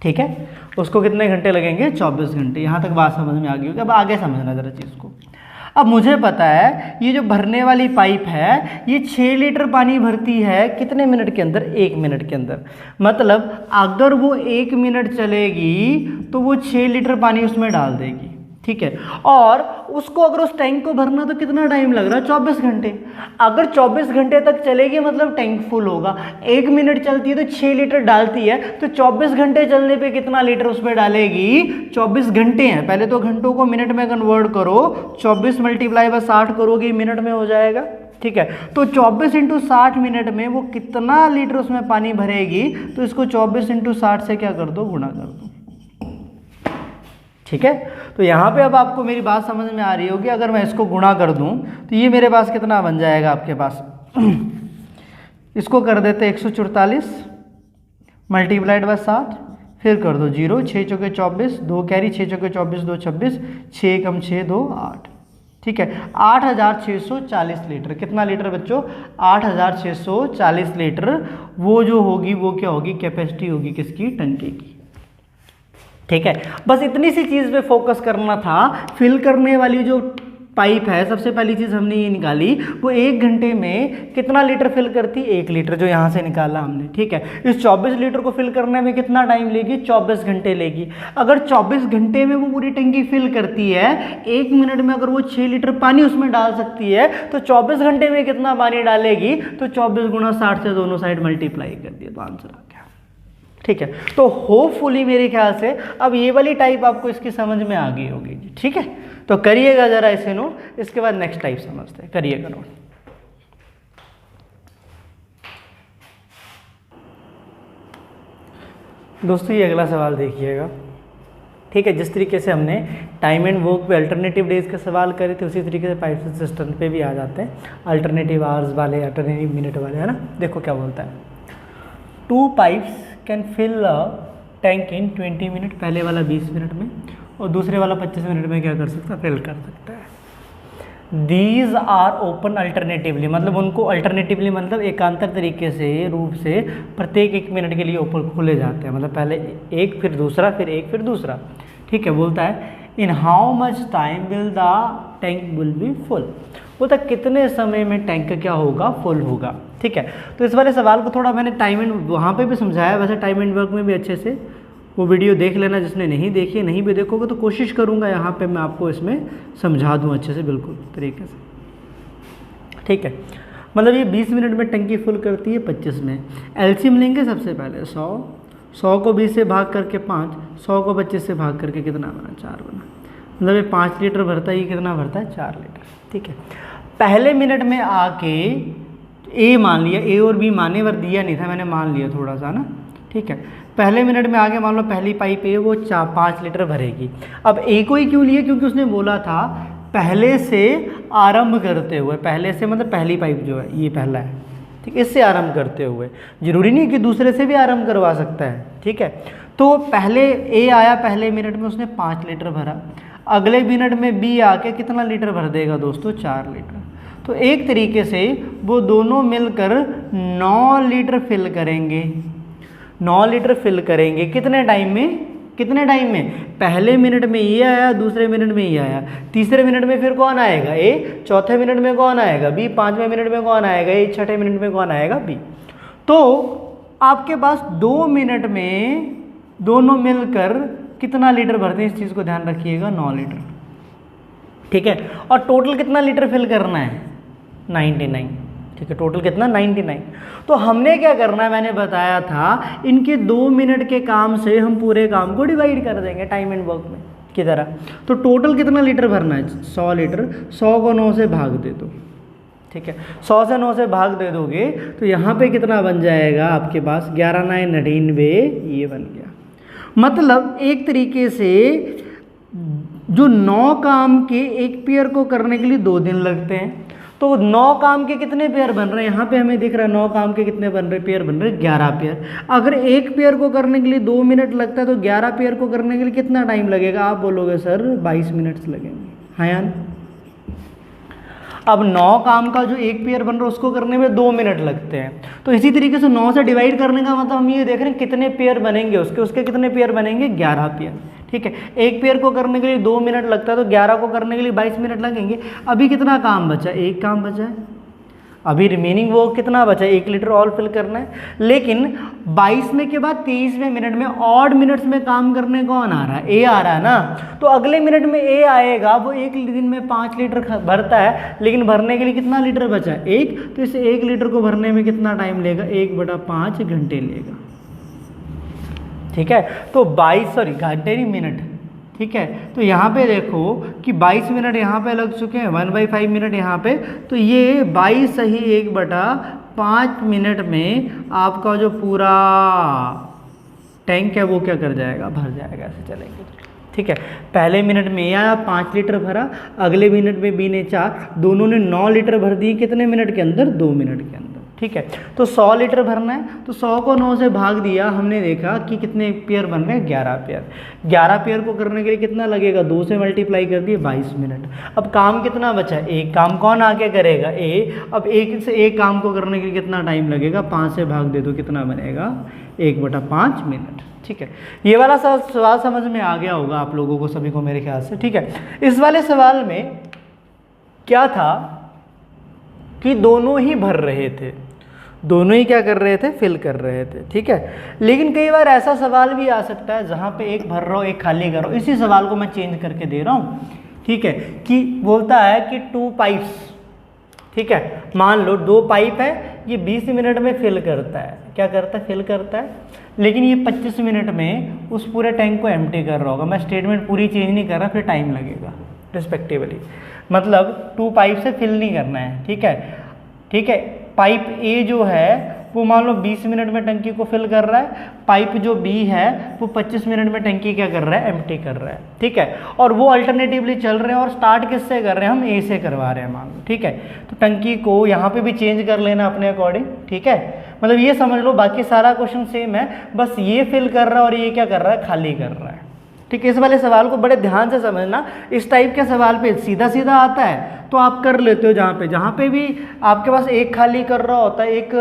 ठीक है। उसको कितने घंटे लगेंगे, 24 घंटे। यहाँ तक बात समझ में आ गई होगी। अब आगे समझना जरा चीज़ को। अब मुझे पता है ये जो भरने वाली पाइप है ये 6 लीटर पानी भरती है कितने मिनट के अंदर, 1 मिनट के अंदर। मतलब अगर वो 1 मिनट चलेगी तो वो 6 लीटर पानी उसमें डाल देगी, ठीक है। और उसको अगर उस टैंक को भरना तो कितना टाइम लग रहा है, 24 घंटे। अगर 24 घंटे तक चलेगी मतलब टैंक फुल होगा। 1 मिनट चलती है तो 6 लीटर डालती है, तो 24 घंटे चलने पे कितना लीटर उसमें डालेगी, 24 घंटे हैं। पहले तो घंटों को मिनट में कन्वर्ट करो, 24 मल्टीप्लाई बाय 60 करोगे मिनट में हो जाएगा, ठीक है। तो 24 इंटू 60 मिनट में वो कितना लीटर उसमें पानी भरेगी, तो इसको 24 इंटू 60 से क्या कर दो, गुणा कर दो, ठीक है। तो यहाँ पे अब आपको मेरी बात समझ में आ रही होगी। अगर मैं इसको गुणा कर दूँ तो ये मेरे पास कितना बन जाएगा आपके पास, इसको कर देते 144 मल्टीप्लाइड बाय 60, फिर कर दो 0, 6 चौके 24, 2 कैरी, 6 चौके 24, 2 26, 6 कम 6 2 8, ठीक है। 8640 लीटर, कितना लीटर बच्चों, 8640 लीटर वो जो होगी वो क्या होगी, कैपेसिटी होगी किसकी, टंकी की, ठीक है। बस इतनी सी चीज़ पे फोकस करना था। फिल करने वाली जो पाइप है, सबसे पहली चीज़ हमने ये निकाली, वो 1 घंटे में कितना लीटर फिल करती, 1 लीटर, जो यहाँ से निकाला हमने, ठीक है। इस 24 लीटर को फिल करने में कितना टाइम लेगी, 24 घंटे लेगी। अगर 24 घंटे में वो पूरी टंकी फिल करती है, 1 मिनट में अगर वो 6 लीटर पानी उसमें डाल सकती है, तो 24 घंटे में कितना पानी डालेगी, तो 24 गुणा 60 से दोनों साइड मल्टीप्लाई कर दिया तो आंसर आ गया, ठीक है। तो होपफुली मेरे ख्याल से अब ये वाली टाइप आपको इसकी समझ में आ गई होगी, ठीक है। तो करिएगा जरा इसे नोट, इसके बाद नेक्स्ट टाइप समझते हैं, करिएगा नोट। दोस्तों ये अगला सवाल देखिएगा, ठीक है। जिस तरीके से हमने टाइम एंड वर्क पे अल्टरनेटिव डेज के सवाल करे थे, उसी तरीके से पाइप सिस्टम पे भी आ जाते हैं अल्टरनेटिव आवर्स वाले, अल्टरनेटिव मिनट वाले, है ना। देखो क्या बोलता है, 2 pipes can fill a tank in 20 minute, पहले वाला 20 मिनट में और दूसरे वाला 25 मिनट में क्या कर सकता है, फिल कर सकता है। दीज आर ओपन अल्टरनेटिवली, मतलब उनको अल्टरनेटिवली मतलब एकांतर तरीके से रूप से प्रत्येक 1 मिनट के लिए ओपन खोले जाते हैं, मतलब पहले एक फिर दूसरा फिर एक फिर दूसरा, ठीक है। बोलता है in how much time will the tank will be full, बोलता कितने समय में टैंक क्या होगा, फुल होगा, ठीक है। तो इस वाले सवाल को थोड़ा मैंने टाइम एंड वहाँ पे भी समझाया, वैसे टाइम एंड वर्क में भी अच्छे से वो वीडियो देख लेना, जिसने नहीं देखी, नहीं भी देखोगे तो कोशिश करूँगा यहाँ पे मैं आपको इसमें समझा दूँ अच्छे से, बिल्कुल तरीके से, ठीक है। मतलब ये 20 मिनट में टंकी फुल करती है 25 में। एलसीएम लेंगे सबसे पहले 100 को 20 से भाग करके 5, 100 को 25 से भाग करके कितना बना, 4 बना। मतलब ये 5 लीटर भरता है, ये कितना भरता है, 4 लीटर, ठीक है। पहले मिनट में आके ए मान लिया, ए और बी माने पर दिया नहीं था, मैंने मान लिया थोड़ा सा ना, ठीक है। पहले मिनट में आगे मान लो पहली पाइप ए वो 5 लीटर भरेगी। अब ए को ही क्यों लिए, क्योंकि उसने बोला था पहले से आरंभ करते हुए, पहले से मतलब पहली पाइप जो है ये पहला है, ठीक, इससे आरंभ करते हुए, जरूरी नहीं कि दूसरे से भी आरंभ करवा सकता है, ठीक है। तो पहले ए आया, पहले मिनट में उसने 5 लीटर भरा, अगले मिनट में बी आके कितना लीटर भर देगा दोस्तों, 4 लीटर। तो एक तरीके से वो दोनों मिलकर 9 लीटर फिल करेंगे, 9 लीटर फिल करेंगे कितने टाइम में, कितने टाइम में, पहले मिनट में ये आया, दूसरे मिनट में ये आया, तीसरे मिनट में फिर कौन आएगा ए, चौथे मिनट में कौन आएगा बी, पांचवें मिनट में कौन आएगा ए, छठे मिनट में कौन आएगा बी। तो आपके पास 2 मिनट में दोनों मिलकर कितना लीटर भरते हैं, इस चीज़ को ध्यान रखिएगा, 9 लीटर, ठीक है। और टोटल कितना लीटर फिल करना है, 99, ठीक है, टोटल कितना 99। तो हमने क्या करना है, मैंने बताया था इनके 2 मिनट के काम से हम पूरे काम को डिवाइड कर देंगे टाइम एंड वर्क में की तरह। तो टोटल कितना लीटर भरना है, 100 लीटर, 100 को 9 से भाग दे दो, ठीक है, 100 से 9 से भाग दे दोगे तो यहाँ पे कितना बन जाएगा आपके पास, 11 9 99, ये बन गया। मतलब एक तरीके से जो 9 काम के एक पेयर को करने के लिए 2 दिन लगते हैं, तो 9 काम के कितने पेयर बन रहे हैं, यहाँ पे हमें दिख रहा है 9 काम के कितने बन रहे पेयर बन रहे हैं, 11 पेयर। अगर एक पेयर को करने के लिए 2 मिनट लगता है तो 11 पेयर को करने के लिए कितना टाइम लगेगा, आप बोलोगे सर 22 मिनट्स लगेंगे, हाँ यार। अब 9 काम का जो एक पेयर बन रहा है उसको करने में 2 मिनट लगते हैं, तो इसी तरीके से 9 से डिवाइड करने का मतलब हम ये देख रहे हैं कितने पेयर बनेंगे उसके, उसके कितने पेयर बनेंगे, 11 पेयर, ठीक है। एक पेयर को करने के लिए 2 मिनट लगता है तो 11 को करने के लिए 22 मिनट लगेंगे। अभी कितना काम बचा, एक काम बचा है, अभी रिमेनिंग वो कितना बचा है, 1 लीटर और फिल करना है। लेकिन 22 में के बाद 23वें मिनट में ऑड मिनट्स में काम करने कौन आ रहा है, ए आ रहा है ना। तो अगले मिनट में ए आएगा, वो एक दिन में 5 लीटर भरता है, लेकिन भरने के लिए कितना लीटर बचा है, 1। तो इस 1 लीटर को भरने में कितना टाइम लेगा, 1/5 घंटे लेगा, ठीक है। तो 22 सॉरी घंटे नहीं मिनट, ठीक है। तो यहाँ पे देखो कि 22 मिनट यहाँ पे लग चुके हैं, 1/5 मिनट यहाँ पे, तो ये 22 सही 1/5 मिनट में आपका जो पूरा टैंक है वो क्या कर जाएगा, भर जाएगा, ऐसे चलेंगे, ठीक है। पहले मिनट में ये आया 5 लीटर भरा, अगले मिनट में बी ने 4, दोनों ने 9 लीटर भर दिए कितने मिनट के अंदर, 2 मिनट के अंदर, ठीक है। तो 100 लीटर भरना है, तो 100 को 9 से भाग दिया, हमने देखा कि कितने पेयर बन रहे हैं, 11 पेयर। 11 पेयर को करने के लिए कितना लगेगा, 2 से मल्टीप्लाई कर दिए, 22 मिनट। अब काम कितना बचा है, एक काम कौन आके करेगा, ए। अब एक से एक काम को करने के लिए कितना टाइम लगेगा, 5 से भाग दे दो, कितना बनेगा, 1/5 मिनट, ठीक है। ये वाला सवाल समझ में आ गया होगा आप लोगों को सभी को मेरे ख्याल से, ठीक है। इस वाले सवाल में क्या था कि दोनों ही भर रहे थे, दोनों ही क्या कर रहे थे, फिल कर रहे थे, ठीक है। लेकिन कई बार ऐसा सवाल भी आ सकता है जहाँ पे एक भर रहा हो एक खाली कर रहा हो। इसी सवाल को मैं चेंज करके दे रहा हूँ, ठीक है, कि बोलता है कि 2 पाइप्स, ठीक है, मान लो 2 पाइप है, ये 20 मिनट में फिल करता है, क्या करता है, फिल करता है, लेकिन ये 25 मिनट में उस पूरे टैंक को एम्प्टी कर रहा होगा। मैं स्टेटमेंट पूरी चेंज नहीं कर रहा, फिर टाइम लगेगा रिस्पेक्टिवली, मतलब 2 पाइप से फिल नहीं करना है, ठीक है, ठीक है। पाइप ए जो है वो मान लो 20 मिनट में टंकी को फिल कर रहा है, पाइप जो बी है वो 25 मिनट में टंकी क्या कर रहा है, एम्प्टी कर रहा है, ठीक है। और वो अल्टरनेटिवली चल रहे हैं, और स्टार्ट किससे कर रहे हैं, हम ए से करवा रहे हैं मान लो, ठीक है। तो टंकी को यहाँ पे भी चेंज कर लेना अपने अकॉर्डिंग, ठीक है। मतलब ये समझ लो बाकी सारा क्वेश्चन सेम है, बस ये फिल कर रहा है और ये क्या कर रहा है, खाली कर रहा है, ठीक है। इस वाले सवाल को बड़े ध्यान से समझना, इस टाइप के सवाल पे सीधा सीधा आता है तो आप कर लेते हो, जहाँ पे भी आपके पास एक खाली कर रहा होता है, एक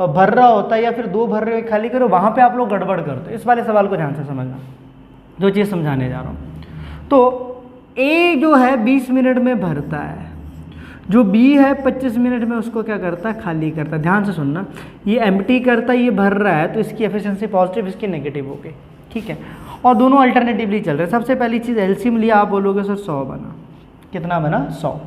भर रहा होता है, या फिर 2 भर रहे हो एक खाली करो, वहाँ पे आप लोग गड़बड़ करते हो। इस वाले सवाल को ध्यान से समझना, जो चीज़ समझाने जा रहा हूँ। तो ए जो है 20 मिनट में भरता है, जो बी है 25 मिनट में उसको क्या करता है, खाली करता है। ध्यान से सुनना, ये एम्प्टी करता है, ये भर रहा है, तो इसकी एफिशिएंसी पॉजिटिव, इसकी नेगेटिव हो गई, ठीक है। और दोनों अल्टरनेटिवली चल रहे हैं। सबसे पहली चीज़ एलसीएम लिया, आप बोलोगे सर 100 बना, कितना बना, 100।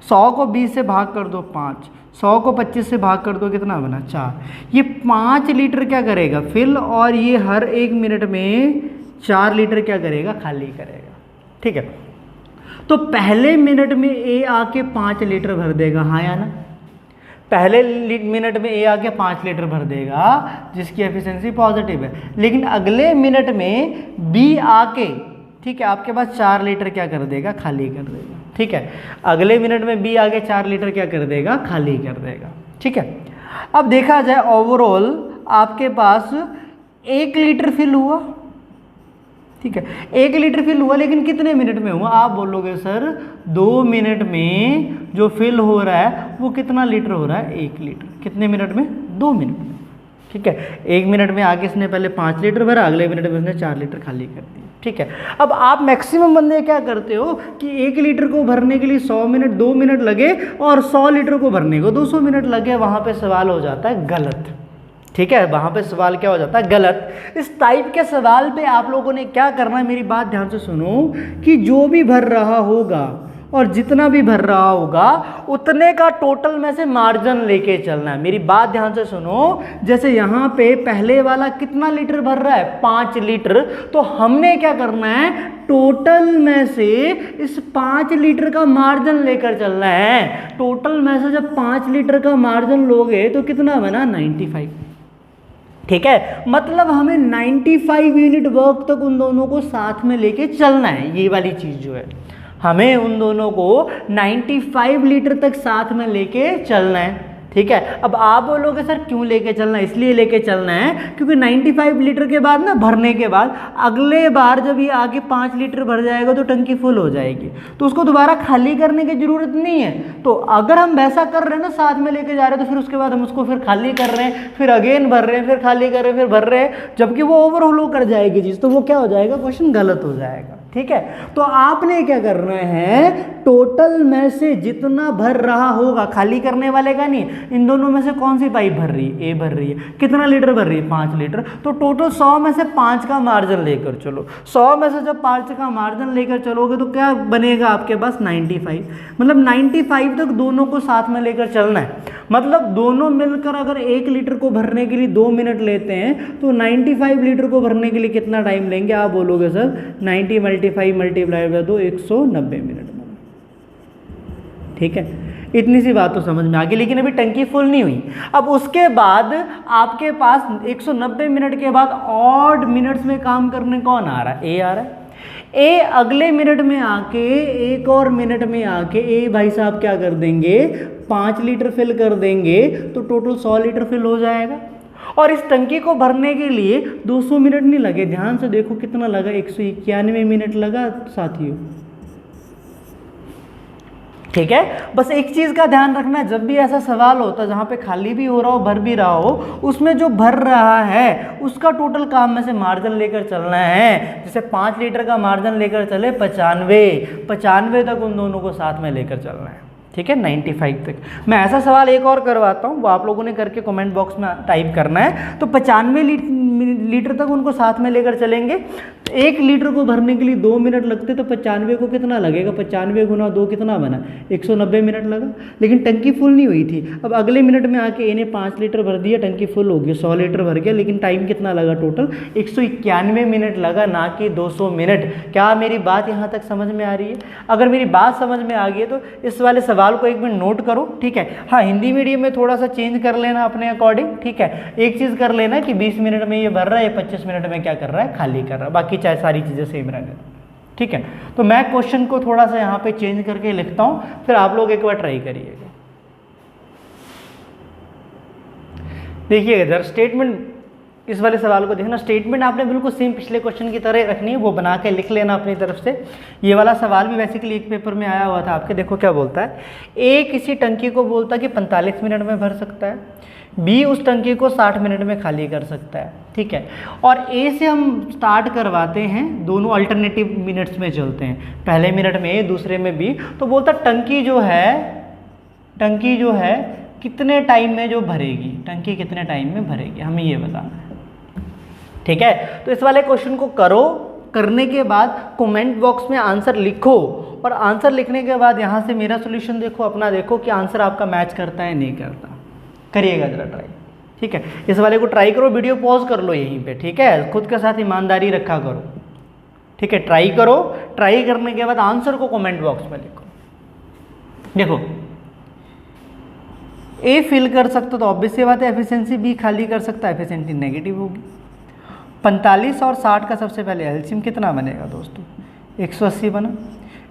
100 को 20 से भाग कर दो 5, 100 को 25 से भाग कर दो, कितना बना, 4। ये 5 लीटर क्या करेगा, फिल, और ये हर 1 मिनट में 4 लीटर क्या करेगा, खाली करेगा, ठीक है। तो पहले मिनट में ए आके 5 लीटर भर देगा, हाँ या ना। पहले मिनट में ए आके 5 लीटर भर देगा जिसकी एफिशिएंसी पॉजिटिव है, लेकिन अगले मिनट में बी आके, ठीक है, आपके पास 4 लीटर क्या कर देगा, खाली कर देगा। ठीक है, अगले मिनट में बी आगे 4 लीटर क्या कर देगा, खाली कर देगा। ठीक है, अब देखा जाए ओवरऑल आपके पास 1 लीटर फिल हुआ। ठीक है, 1 लीटर फिल हुआ, लेकिन कितने मिनट में हुआ? आप बोलोगे सर 2 मिनट में जो फिल हो रहा है वो कितना लीटर हो रहा है, 1 लीटर। कितने मिनट में? 2 मिनट में। ठीक है, 1 मिनट में आगे इसने पहले 5 लीटर भरा, अगले मिनट में इसने 4 लीटर खाली कर दिया। ठीक है, अब आप मैक्सिमम बंदे क्या करते हो कि 1 लीटर को भरने के लिए 100 मिनट 2 मिनट लगे और 100 लीटर को भरने को 200 मिनट लगे। वहाँ पे सवाल हो जाता है गलत। ठीक है, वहाँ पे सवाल क्या हो जाता है, गलत। इस टाइप के सवाल पे आप लोगों ने क्या करना है, मेरी बात ध्यान से सुनो, कि जो भी भर रहा होगा और जितना भी भर रहा होगा उतने का टोटल में से मार्जिन लेके चलना है। मेरी बात ध्यान से सुनो, जैसे यहाँ पे पहले वाला कितना लीटर भर रहा है, 5 लीटर, तो हमने क्या करना है, टोटल में से इस 5 लीटर का मार्जिन लेकर चलना है। टोटल में से जब 5 लीटर का मार्जिन लोगे तो कितना बना, 95। ठीक है, मतलब हमें 95 यूनिट वर्क तक उन दोनों को साथ में लेके चलना है। ये वाली चीज जो है, हमें उन दोनों को 95 लीटर तक साथ में लेके चलना है। ठीक है, अब आप बोलोगे सर क्यों लेके चलना है? इसलिए लेके चलना है क्योंकि 95 लीटर के बाद ना, भरने के बाद अगले बार जब ये आगे 5 लीटर भर जाएगा तो टंकी फुल हो जाएगी, तो उसको दोबारा खाली करने की जरूरत नहीं है। तो अगर हम वैसा कर रहे हैं ना, साथ में लेके जा रहे हैं, तो फिर उसके बाद हम उसको फिर खाली कर रहे हैं, फिर अगेन भर रहे हैं, फिर खाली कर रहे हैं, फिर भर रहे हैं, जबकि वो ओवरफ्लो कर जाएगी चीज, तो वो क्या हो जाएगा, क्वेश्चन गलत हो जाएगा। ठीक है, तो आपने क्या करना है, टोटल में से जितना भर रहा होगा, खाली करने वाले का नहीं, इन दोनों में से कौन सी पाइप भर रही है, ए भर रही है, कितना लीटर भर रही है, 5 लीटर, तो टोटल 100 में से 5 का मार्जिन लेकर चलो। 100 में से जब 5 का मार्जिन लेकर चलोगे तो क्या बनेगा आपके पास, 95। मतलब 95 तक दोनों को साथ में लेकर चलना है। मतलब दोनों मिलकर अगर 1 लीटर को भरने के लिए 2 मिनट लेते हैं तो 95 लीटर को भरने के लिए कितना टाइम लेंगे? आप बोलोगे सर 90 × 5 × 190 मिनट। ठीक है, इतनी सी बात तो समझ में आ गई, लेकिन अभी टंकी फुल नहीं हुई। अब उसके बाद आपके पास 190 मिनट के बाद ऑड मिनट्स में काम करने कौन आ रहा है, ए आ रहा है। ए अगले मिनट में आके, एक और मिनट में आके ए भाई साहब क्या कर देंगे, 5 लीटर फिल कर देंगे, तो टोटल 100 लीटर फिल हो जाएगा। और इस टंकी को भरने के लिए 200 मिनट नहीं लगे, ध्यान से देखो कितना लगा, 191 मिनट लगा साथियों। ठीक है, बस एक चीज का ध्यान रखना, जब भी ऐसा सवाल होता है जहां पे खाली भी हो रहा हो भर भी रहा हो, उसमें जो भर रहा है उसका टोटल काम में से मार्जिन लेकर चलना है। जैसे 5 लीटर का मार्जिन लेकर चले 95 तक उन दोनों को साथ में लेकर चलना है। ठीक है, 95 तक। मैं ऐसा सवाल एक और करवाता हूँ, वो आप लोगों ने करके कमेंट बॉक्स में टाइप करना है। तो 95 लीटर तक उनको साथ में लेकर चलेंगे। 1 लीटर को भरने के लिए 2 मिनट लगते, तो 95 को कितना लगेगा, 95 × 2 कितना बना, 190 मिनट लगा। लेकिन टंकी फुल नहीं हुई थी। अब अगले मिनट में आके इन्हें 5 लीटर भर दिया, टंकी फुल हो गई, 100 लीटर भर गया, लेकिन टाइम कितना लगा, टोटल 191 मिनट लगा, ना कि 200 मिनट। क्या मेरी बात यहाँ तक समझ में आ रही है? अगर मेरी बात समझ में आ गई है तो इस वाले सवाल को एक मिनट नोट करो। ठीक है, हाँ, हिंदी मीडियम में थोड़ा सा चेंज कर लेना अपने अकॉर्डिंग। ठीक है, एक चीज़ कर लेना कि 20 मिनट में ये भर रहा है, 25 मिनट में क्या कर रहा है, खाली कर रहा है, बाकी चाहे सारी चीज़ें सेम रहेंगे। ठीक है, तो मैं क्वेश्चन को थोड़ा सा यहाँ पे चेंज करके लिखता हूँ, फिर आप लोग एक बार ट्राई करिएगा। देखिएगा जरा स्टेटमेंट, इस वाले सवाल को देखना, स्टेटमेंट आपने बिल्कुल सेम पिछले क्वेश्चन की तरह रखनी है, वो बना के लिख लेना अपनी तरफ से। ये वाला सवाल भी बेसिकली एक पेपर में आया हुआ था आपके। देखो क्या बोलता है, ए किसी टंकी को बोलता है कि 45 मिनट में भर सकता है, बी उस टंकी को 60 मिनट में खाली कर सकता है। ठीक है, और ए से हम स्टार्ट करवाते हैं, दोनों अल्टरनेटिव मिनट्स में चलते हैं, पहले मिनट में ए, दूसरे में बी। तो बोलता टंकी जो है कितने टाइम में जो भरेगी, टंकी कितने टाइम में भरेगी, हमें ये बताना है। ठीक है, तो इस वाले क्वेश्चन को करो, करने के बाद कमेंट बॉक्स में आंसर लिखो, और आंसर लिखने के बाद यहाँ से मेरा सॉल्यूशन देखो, अपना देखो कि आंसर आपका मैच करता है नहीं करता। करिएगा जरा ट्राई। ठीक है, इस वाले को ट्राई करो, वीडियो पॉज कर लो यहीं पे। ठीक है, खुद के साथ ईमानदारी रखा करो। ठीक है, ट्राई करो, ट्राई करने के बाद आंसर को कमेंट बॉक्स में लिखो। देखो ए फिल कर सकता तो ऑब्वियस सी बात है एफिशिएंसी बी खाली कर सकता है, एफिशिएंसी नेगेटिव होगी। 45 और 60 का सबसे पहले एलसीएम कितना बनेगा दोस्तों, 180 बना।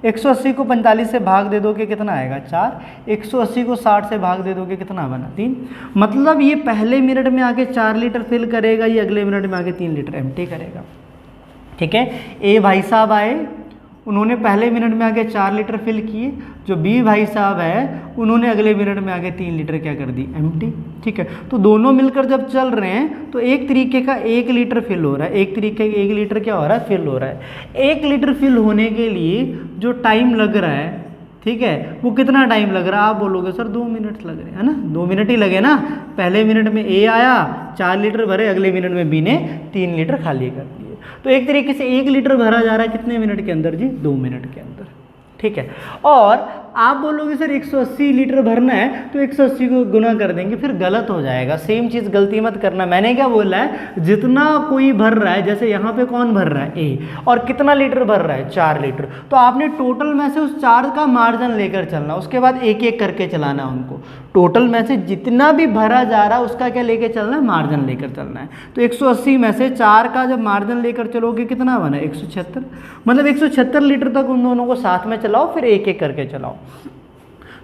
180 को 45 से भाग दे दोगे कितना आएगा 4, 180 को 60 से भाग दे दोगे कितना बना 3। मतलब ये पहले मिनट में आके 4 लीटर फिल करेगा, ये अगले मिनट में आके 3 लीटर एम्प्टी करेगा। ठीक है, ए भाई साहब आए, उन्होंने पहले मिनट में आके 4 लीटर फिल किए। जो बी भाई साहब है उन्होंने अगले मिनट में आके 3 लीटर क्या कर दी, एम्प्टी। ठीक है, तो दोनों मिलकर जब चल रहे हैं तो एक तरीके का 1 लीटर फिल हो रहा है, एक तरीके का 1 लीटर क्या हो रहा है, फिल हो रहा है। 1 लीटर फिल होने के लिए जो टाइम लग रहा है, ठीक है, वो कितना टाइम लग रहा है, आप बोलोगे सर 2 मिनट लग रहे हैं, है ना, 2 मिनट ही लगे ना। पहले मिनट में ए आया 4 लीटर भरे, अगले मिनट में बी ने 3 लीटर खाली कर दिए। तो एक तरीके से 1 लीटर भरा जा रहा है कितने मिनट के अंदर जी, 2 मिनट के अंदर। ठीक है, और आप बोलोगे सर 180 लीटर भरना है तो 180 को गुना कर देंगे, फिर गलत हो जाएगा। सेम चीज़ गलती मत करना। मैंने क्या बोला है, जितना कोई भर रहा है, जैसे यहाँ पे कौन भर रहा है ए, और कितना लीटर भर रहा है 4 लीटर, तो आपने टोटल में से उस 4 का मार्जिन लेकर चलना, उसके बाद एक एक करके चलाना उनको। टोटल में से जितना भी भरा जा रहा है उसका क्या लेकर चलना है, मार्जिन लेकर चलना है। तो 180 में से 4 का जब मार्जिन लेकर चलोगे कितना बना, 176। मतलब 176 लीटर तक उन दोनों को साथ में चलाओ, फिर एक एक करके चलाओ।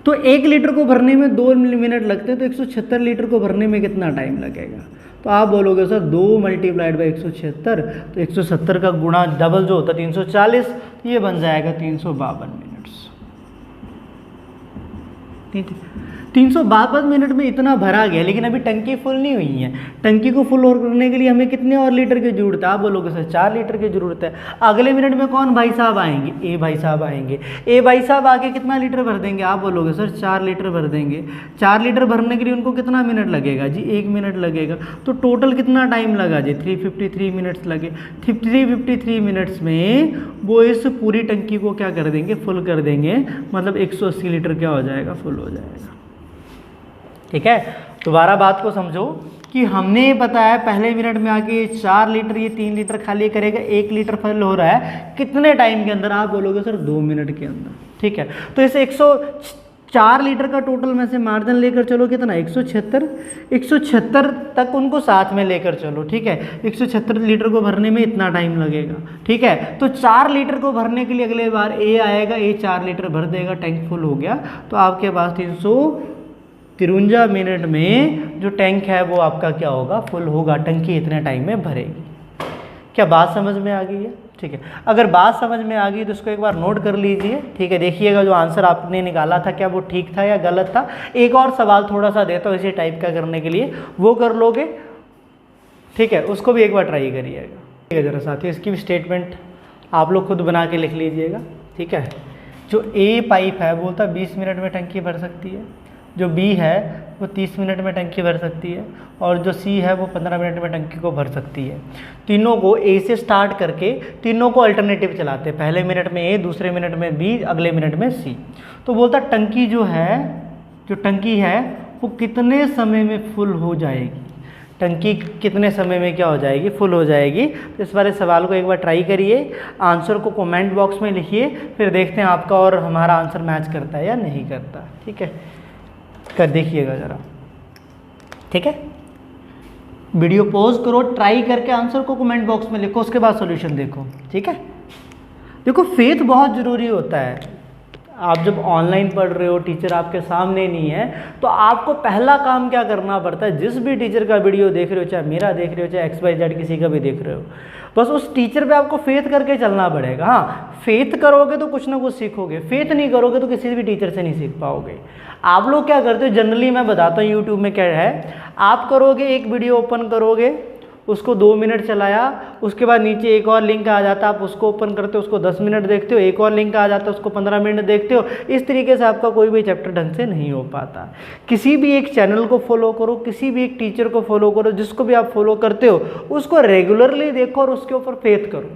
तो 1 लीटर को भरने में 2 मिनट लगते हैं, तो 176 लीटर को भरने में कितना टाइम लगेगा। तो आप बोलोगे सर 2 × 176, तो 170 का गुणा डबल जो होता है 340, ये बन जाएगा 352 मिनट। ठीक है, 352 मिनट में इतना भरा गया, लेकिन अभी टंकी फुल नहीं हुई है। टंकी को फुल और करने के लिए हमें कितने और लीटर की जरूरत है, आप बोलोगे सर 4 लीटर की जरूरत है। अगले मिनट में कौन भाई साहब आएंगे, ए भाई साहब आएंगे। ए भाई साहब आके कितना लीटर भर देंगे, आप बोलोगे सर 4 लीटर भर देंगे। 4 लीटर भरने के लिए उनको कितना मिनट लगेगा जी, 1 मिनट लगेगा। तो टोटल कितना टाइम लगा जी, 353 मिनट्स लगे। 353 मिनट्स में वो इस पूरी टंकी को क्या कर देंगे, फुल कर देंगे। मतलब 180 लीटर क्या हो जाएगा, फुल हो जाएगा। ठीक है, दोबारा बात को समझो कि हमने बताया पहले मिनट में आके 4 लीटर, ये 3 लीटर खाली करेगा, 1 लीटर फिल हो रहा है कितने टाइम के अंदर, आप बोलोगे सर 2 मिनट के अंदर। ठीक है, तो इसे 104 लीटर का टोटल में से मार्जिन लेकर चलो कितना, 176 तक उनको साथ में लेकर चलो। ठीक है, 176 लीटर को भरने में इतना टाइम लगेगा। ठीक है, तो 4 लीटर को भरने के लिए अगले बार ए आएगा, ए 4 लीटर भर देगा, टैंक फुल हो गया। तो आपके पास 353 मिनट में जो टैंक है वो आपका क्या होगा, फुल होगा। टंकी इतने टाइम में भरेगी। क्या बात समझ में आ गई है। ठीक है, अगर बात समझ में आ गई तो इसको एक बार नोट कर लीजिए। ठीक है, देखिएगा जो आंसर आपने निकाला था क्या वो ठीक था या गलत था। एक और सवाल थोड़ा सा देता हूँ इसी टाइप का करने के लिए, वो कर लोगे। ठीक है, उसको भी एक बार ट्राई करिएगा। ठीक है, ज़रा साथियों इसकी भी स्टेटमेंट आप लोग खुद बना के लिख लीजिएगा। ठीक है, जो ए पाइप है बोलता 20 मिनट में टंकी भर सकती है, जो बी है वो 30 मिनट में टंकी भर सकती है, और जो सी है वो 15 मिनट में टंकी को भर सकती है। तीनों को ए से स्टार्ट करके तीनों को अल्टरनेटिव चलाते हैं, पहले मिनट में ए, दूसरे मिनट में बी, अगले मिनट में सी। तो बोलता टंकी जो टंकी है वो कितने समय में फुल हो जाएगी, टंकी कितने समय में क्या हो जाएगी, फुल हो जाएगी। तो इस बारे सवाल को एक बार ट्राई करिए, आंसर को कमेंट बॉक्स में लिखिए, फिर देखते हैं आपका और हमारा आंसर मैच करता है या नहीं करता। ठीक है, कर देखिएगा ज़रा। ठीक है, वीडियो पॉज करो, ट्राई करके आंसर को कमेंट बॉक्स में लिखो, उसके बाद सॉल्यूशन देखो। ठीक है, देखो फेथ बहुत ज़रूरी होता है। आप जब ऑनलाइन पढ़ रहे हो, टीचर आपके सामने नहीं है, तो आपको पहला काम क्या करना पड़ता है, जिस भी टीचर का वीडियो देख रहे हो, चाहे मेरा देख रहे हो, चाहे XYZ किसी का भी देख रहे हो, बस उस टीचर पे आपको फेथ करके चलना पड़ेगा। हाँ, फेथ करोगे तो कुछ ना कुछ सीखोगे, फेथ नहीं करोगे तो किसी भी टीचर से नहीं सीख पाओगे। आप लोग क्या करते हो, जनरली मैं बताता हूँ यूट्यूब में क्या है, आप करोगे एक वीडियो ओपन करोगे, उसको 2 मिनट चलाया, उसके बाद नीचे एक और लिंक आ जाता है, आप उसको ओपन करते हो, उसको 10 मिनट देखते हो, एक और लिंक आ जाता है, उसको 15 मिनट देखते हो। इस तरीके से आपका कोई भी चैप्टर ढंग से नहीं हो पाता। किसी भी एक चैनल को फॉलो करो, किसी भी एक टीचर को फॉलो करो, जिसको भी आप फॉलो करते हो उसको रेगुलरली देखो और उसके ऊपर फेथ करो।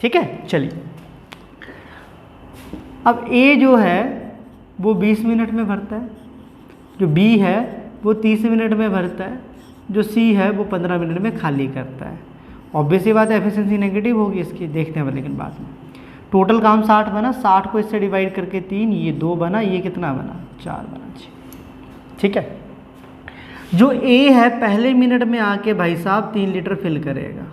ठीक है, चलिए अब ए जो है वो 20 मिनट में भरता है, जो बी है वो 30 मिनट में भरता है, जो सी है वो 15 मिनट में खाली करता है। ऑब्वियस ही बात है एफिशिएंसी नेगेटिव होगी इसकी, देखते हैं लेकिन बाद में। टोटल काम 60 बना, 60 को इससे डिवाइड करके 3, ये 2 बना, ये कितना बना, 4 बना। ठीक है। जो ए है पहले मिनट में आके भाई साहब 3 लीटर फिल करेगा,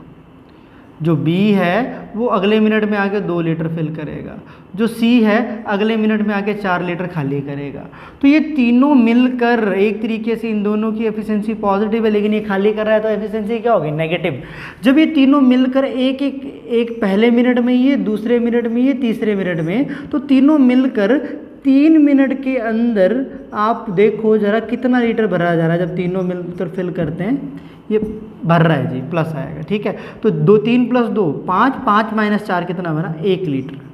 जो बी है वो अगले मिनट में आके 2 लीटर फिल करेगा, जो सी है अगले मिनट में आके 4 लीटर खाली करेगा। तो ये तीनों मिलकर एक तरीके से इन दोनों की एफिशिएंसी पॉजिटिव है, लेकिन ये खाली कर रहा है तो एफिशिएंसी क्या होगी, नेगेटिव। जब ये तीनों मिलकर एक पहले मिनट में ये, दूसरे मिनट में ये, तीसरे मिनट में, तो तीनों मिलकर 3 मिनट के अंदर आप देखो जरा कितना लीटर भरा जा रहा है। जब तीनों मिलकर फिल करते हैं ये भर रहा है जी, प्लस आएगा, ठीक है। तो 2 3 + 2 5, 5 - 4 कितना बना, 1 लीटर।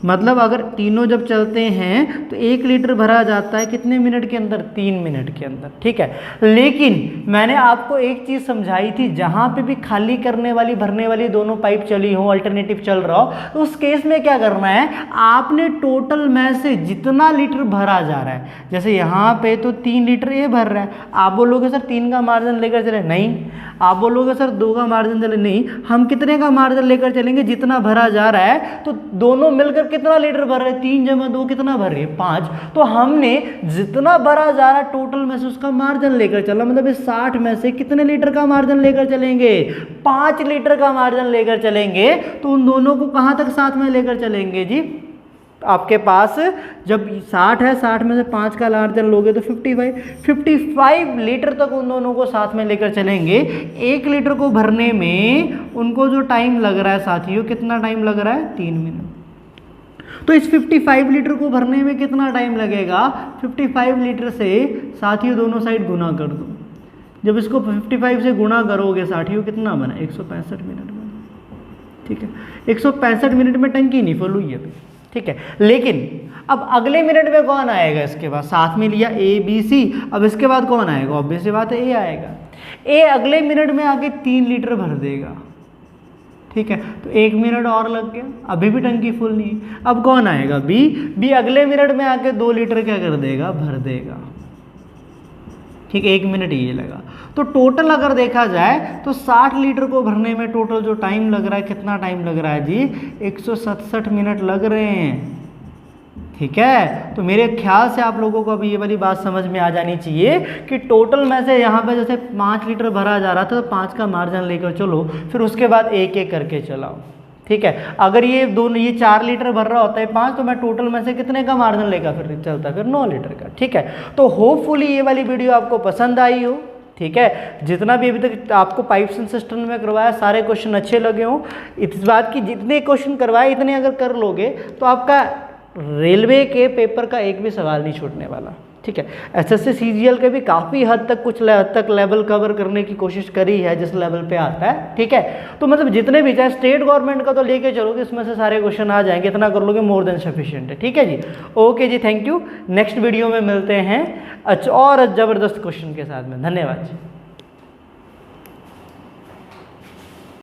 मतलब अगर तीनों जब चलते हैं तो 1 लीटर भरा जाता है कितने मिनट के अंदर, 3 मिनट के अंदर, ठीक है। लेकिन मैंने आपको एक चीज़ समझाई थी, जहाँ पे भी खाली करने वाली भरने वाली दोनों पाइप चली हो, अल्टरनेटिव चल रहा हो, तो उस केस में क्या करना है, आपने टोटल में से जितना लीटर भरा जा रहा है, जैसे यहाँ पे तो 3 लीटर ये भर रहा है, आप बोलोगे सर 3 का मार्जिन लेकर चले, नहीं। आप बोलोगे सर 2 का मार्जिन चले, नहीं। हम कितने का मार्जिन लेकर चलेंगे, जितना भरा जा रहा है। तो दोनों मिलकर कितना लीटर भर रहे हैं, 3 × 2 कितना भर रही है, 5। तो हमने जितना भरा जा रहा है टोटल में से उसका मार्जिन लेकर चला, मतलब इस 60 में से कितने लीटर का मार्जिन लेकर चलेंगे, 5 लीटर का मार्जिन लेकर चलेंगे। तो उन दोनों को कहाँ तक साथ में लेकर चलेंगे जी, आपके पास जब 60 है, 60 में से 5 का मार्जिन लोगे तो 55 लीटर तक उन दोनों को साथ में लेकर चलेंगे। 1 लीटर को भरने में उनको जो टाइम लग रहा है साथियों, कितना टाइम लग रहा है, 3 मिनट। तो इस 55 लीटर को भरने में कितना टाइम लगेगा, 55 लीटर से साथियों दोनों साइड गुना कर दो। जब इसको 55 से गुना करोगे साथियों कितना बना, 165 मिनट बना, ठीक है। 165 मिनट में टंकी नहीं फुल हुई अभी, ठीक है। लेकिन अब अगले मिनट में कौन आएगा, इसके बाद साथ में लिया A B C, अब इसके बाद कौन आएगा, ऑब्वियस सी बात है A आएगा। A अगले मिनट में आके 3 लीटर भर देगा, ठीक है। तो 1 मिनट और लग गया, अभी भी टंकी फुल नहीं। अब कौन आएगा, B अगले मिनट में आके 2 लीटर क्या कर देगा, भर देगा, ठीक है। 1 मिनट ये लगा। तो टोटल अगर देखा जाए तो 60 लीटर को भरने में टोटल जो टाइम लग रहा है, कितना टाइम लग रहा है जी, 167 मिनट लग रहे हैं, ठीक है। तो मेरे ख्याल से आप लोगों को अभी ये वाली बात समझ में आ जानी चाहिए कि टोटल में से यहाँ पे जैसे 5 लीटर भरा जा रहा था, तो 5 का मार्जिन लेकर चलो, फिर उसके बाद एक एक करके चलाओ, ठीक है। अगर ये 4 लीटर भर रहा होता है 5, तो मैं टोटल में से कितने का मार्जिन लेकर फिर चलता, फिर 9 लीटर का, ठीक है। तो होपफुली ये वाली वीडियो आपको पसंद आई हो, ठीक है। जितना भी अभी तक आपको पाइप्स एंड सिस्टम में करवाया सारे क्वेश्चन अच्छे लगे हों। इस बात की जितने क्वेश्चन करवाए इतने अगर कर लोगे तो आपका रेलवे के पेपर का एक भी सवाल नहीं छूटने वाला, ठीक है। SSC CGL के भी काफ़ी हद तक कुछ हद तक लेवल कवर करने की कोशिश करी है जिस लेवल पे आता है, ठीक है। तो मतलब जितने भी चाहे स्टेट गवर्नमेंट का तो लेके चलोगे, इसमें से सारे क्वेश्चन आ जाएंगे, इतना कर लोगे मोर देन सफिशिएंट है, ठीक है जी। ओके जी, थैंक यू। नेक्स्ट वीडियो में मिलते हैं और ज़बरदस्त क्वेश्चन के साथ में। धन्यवाद जी।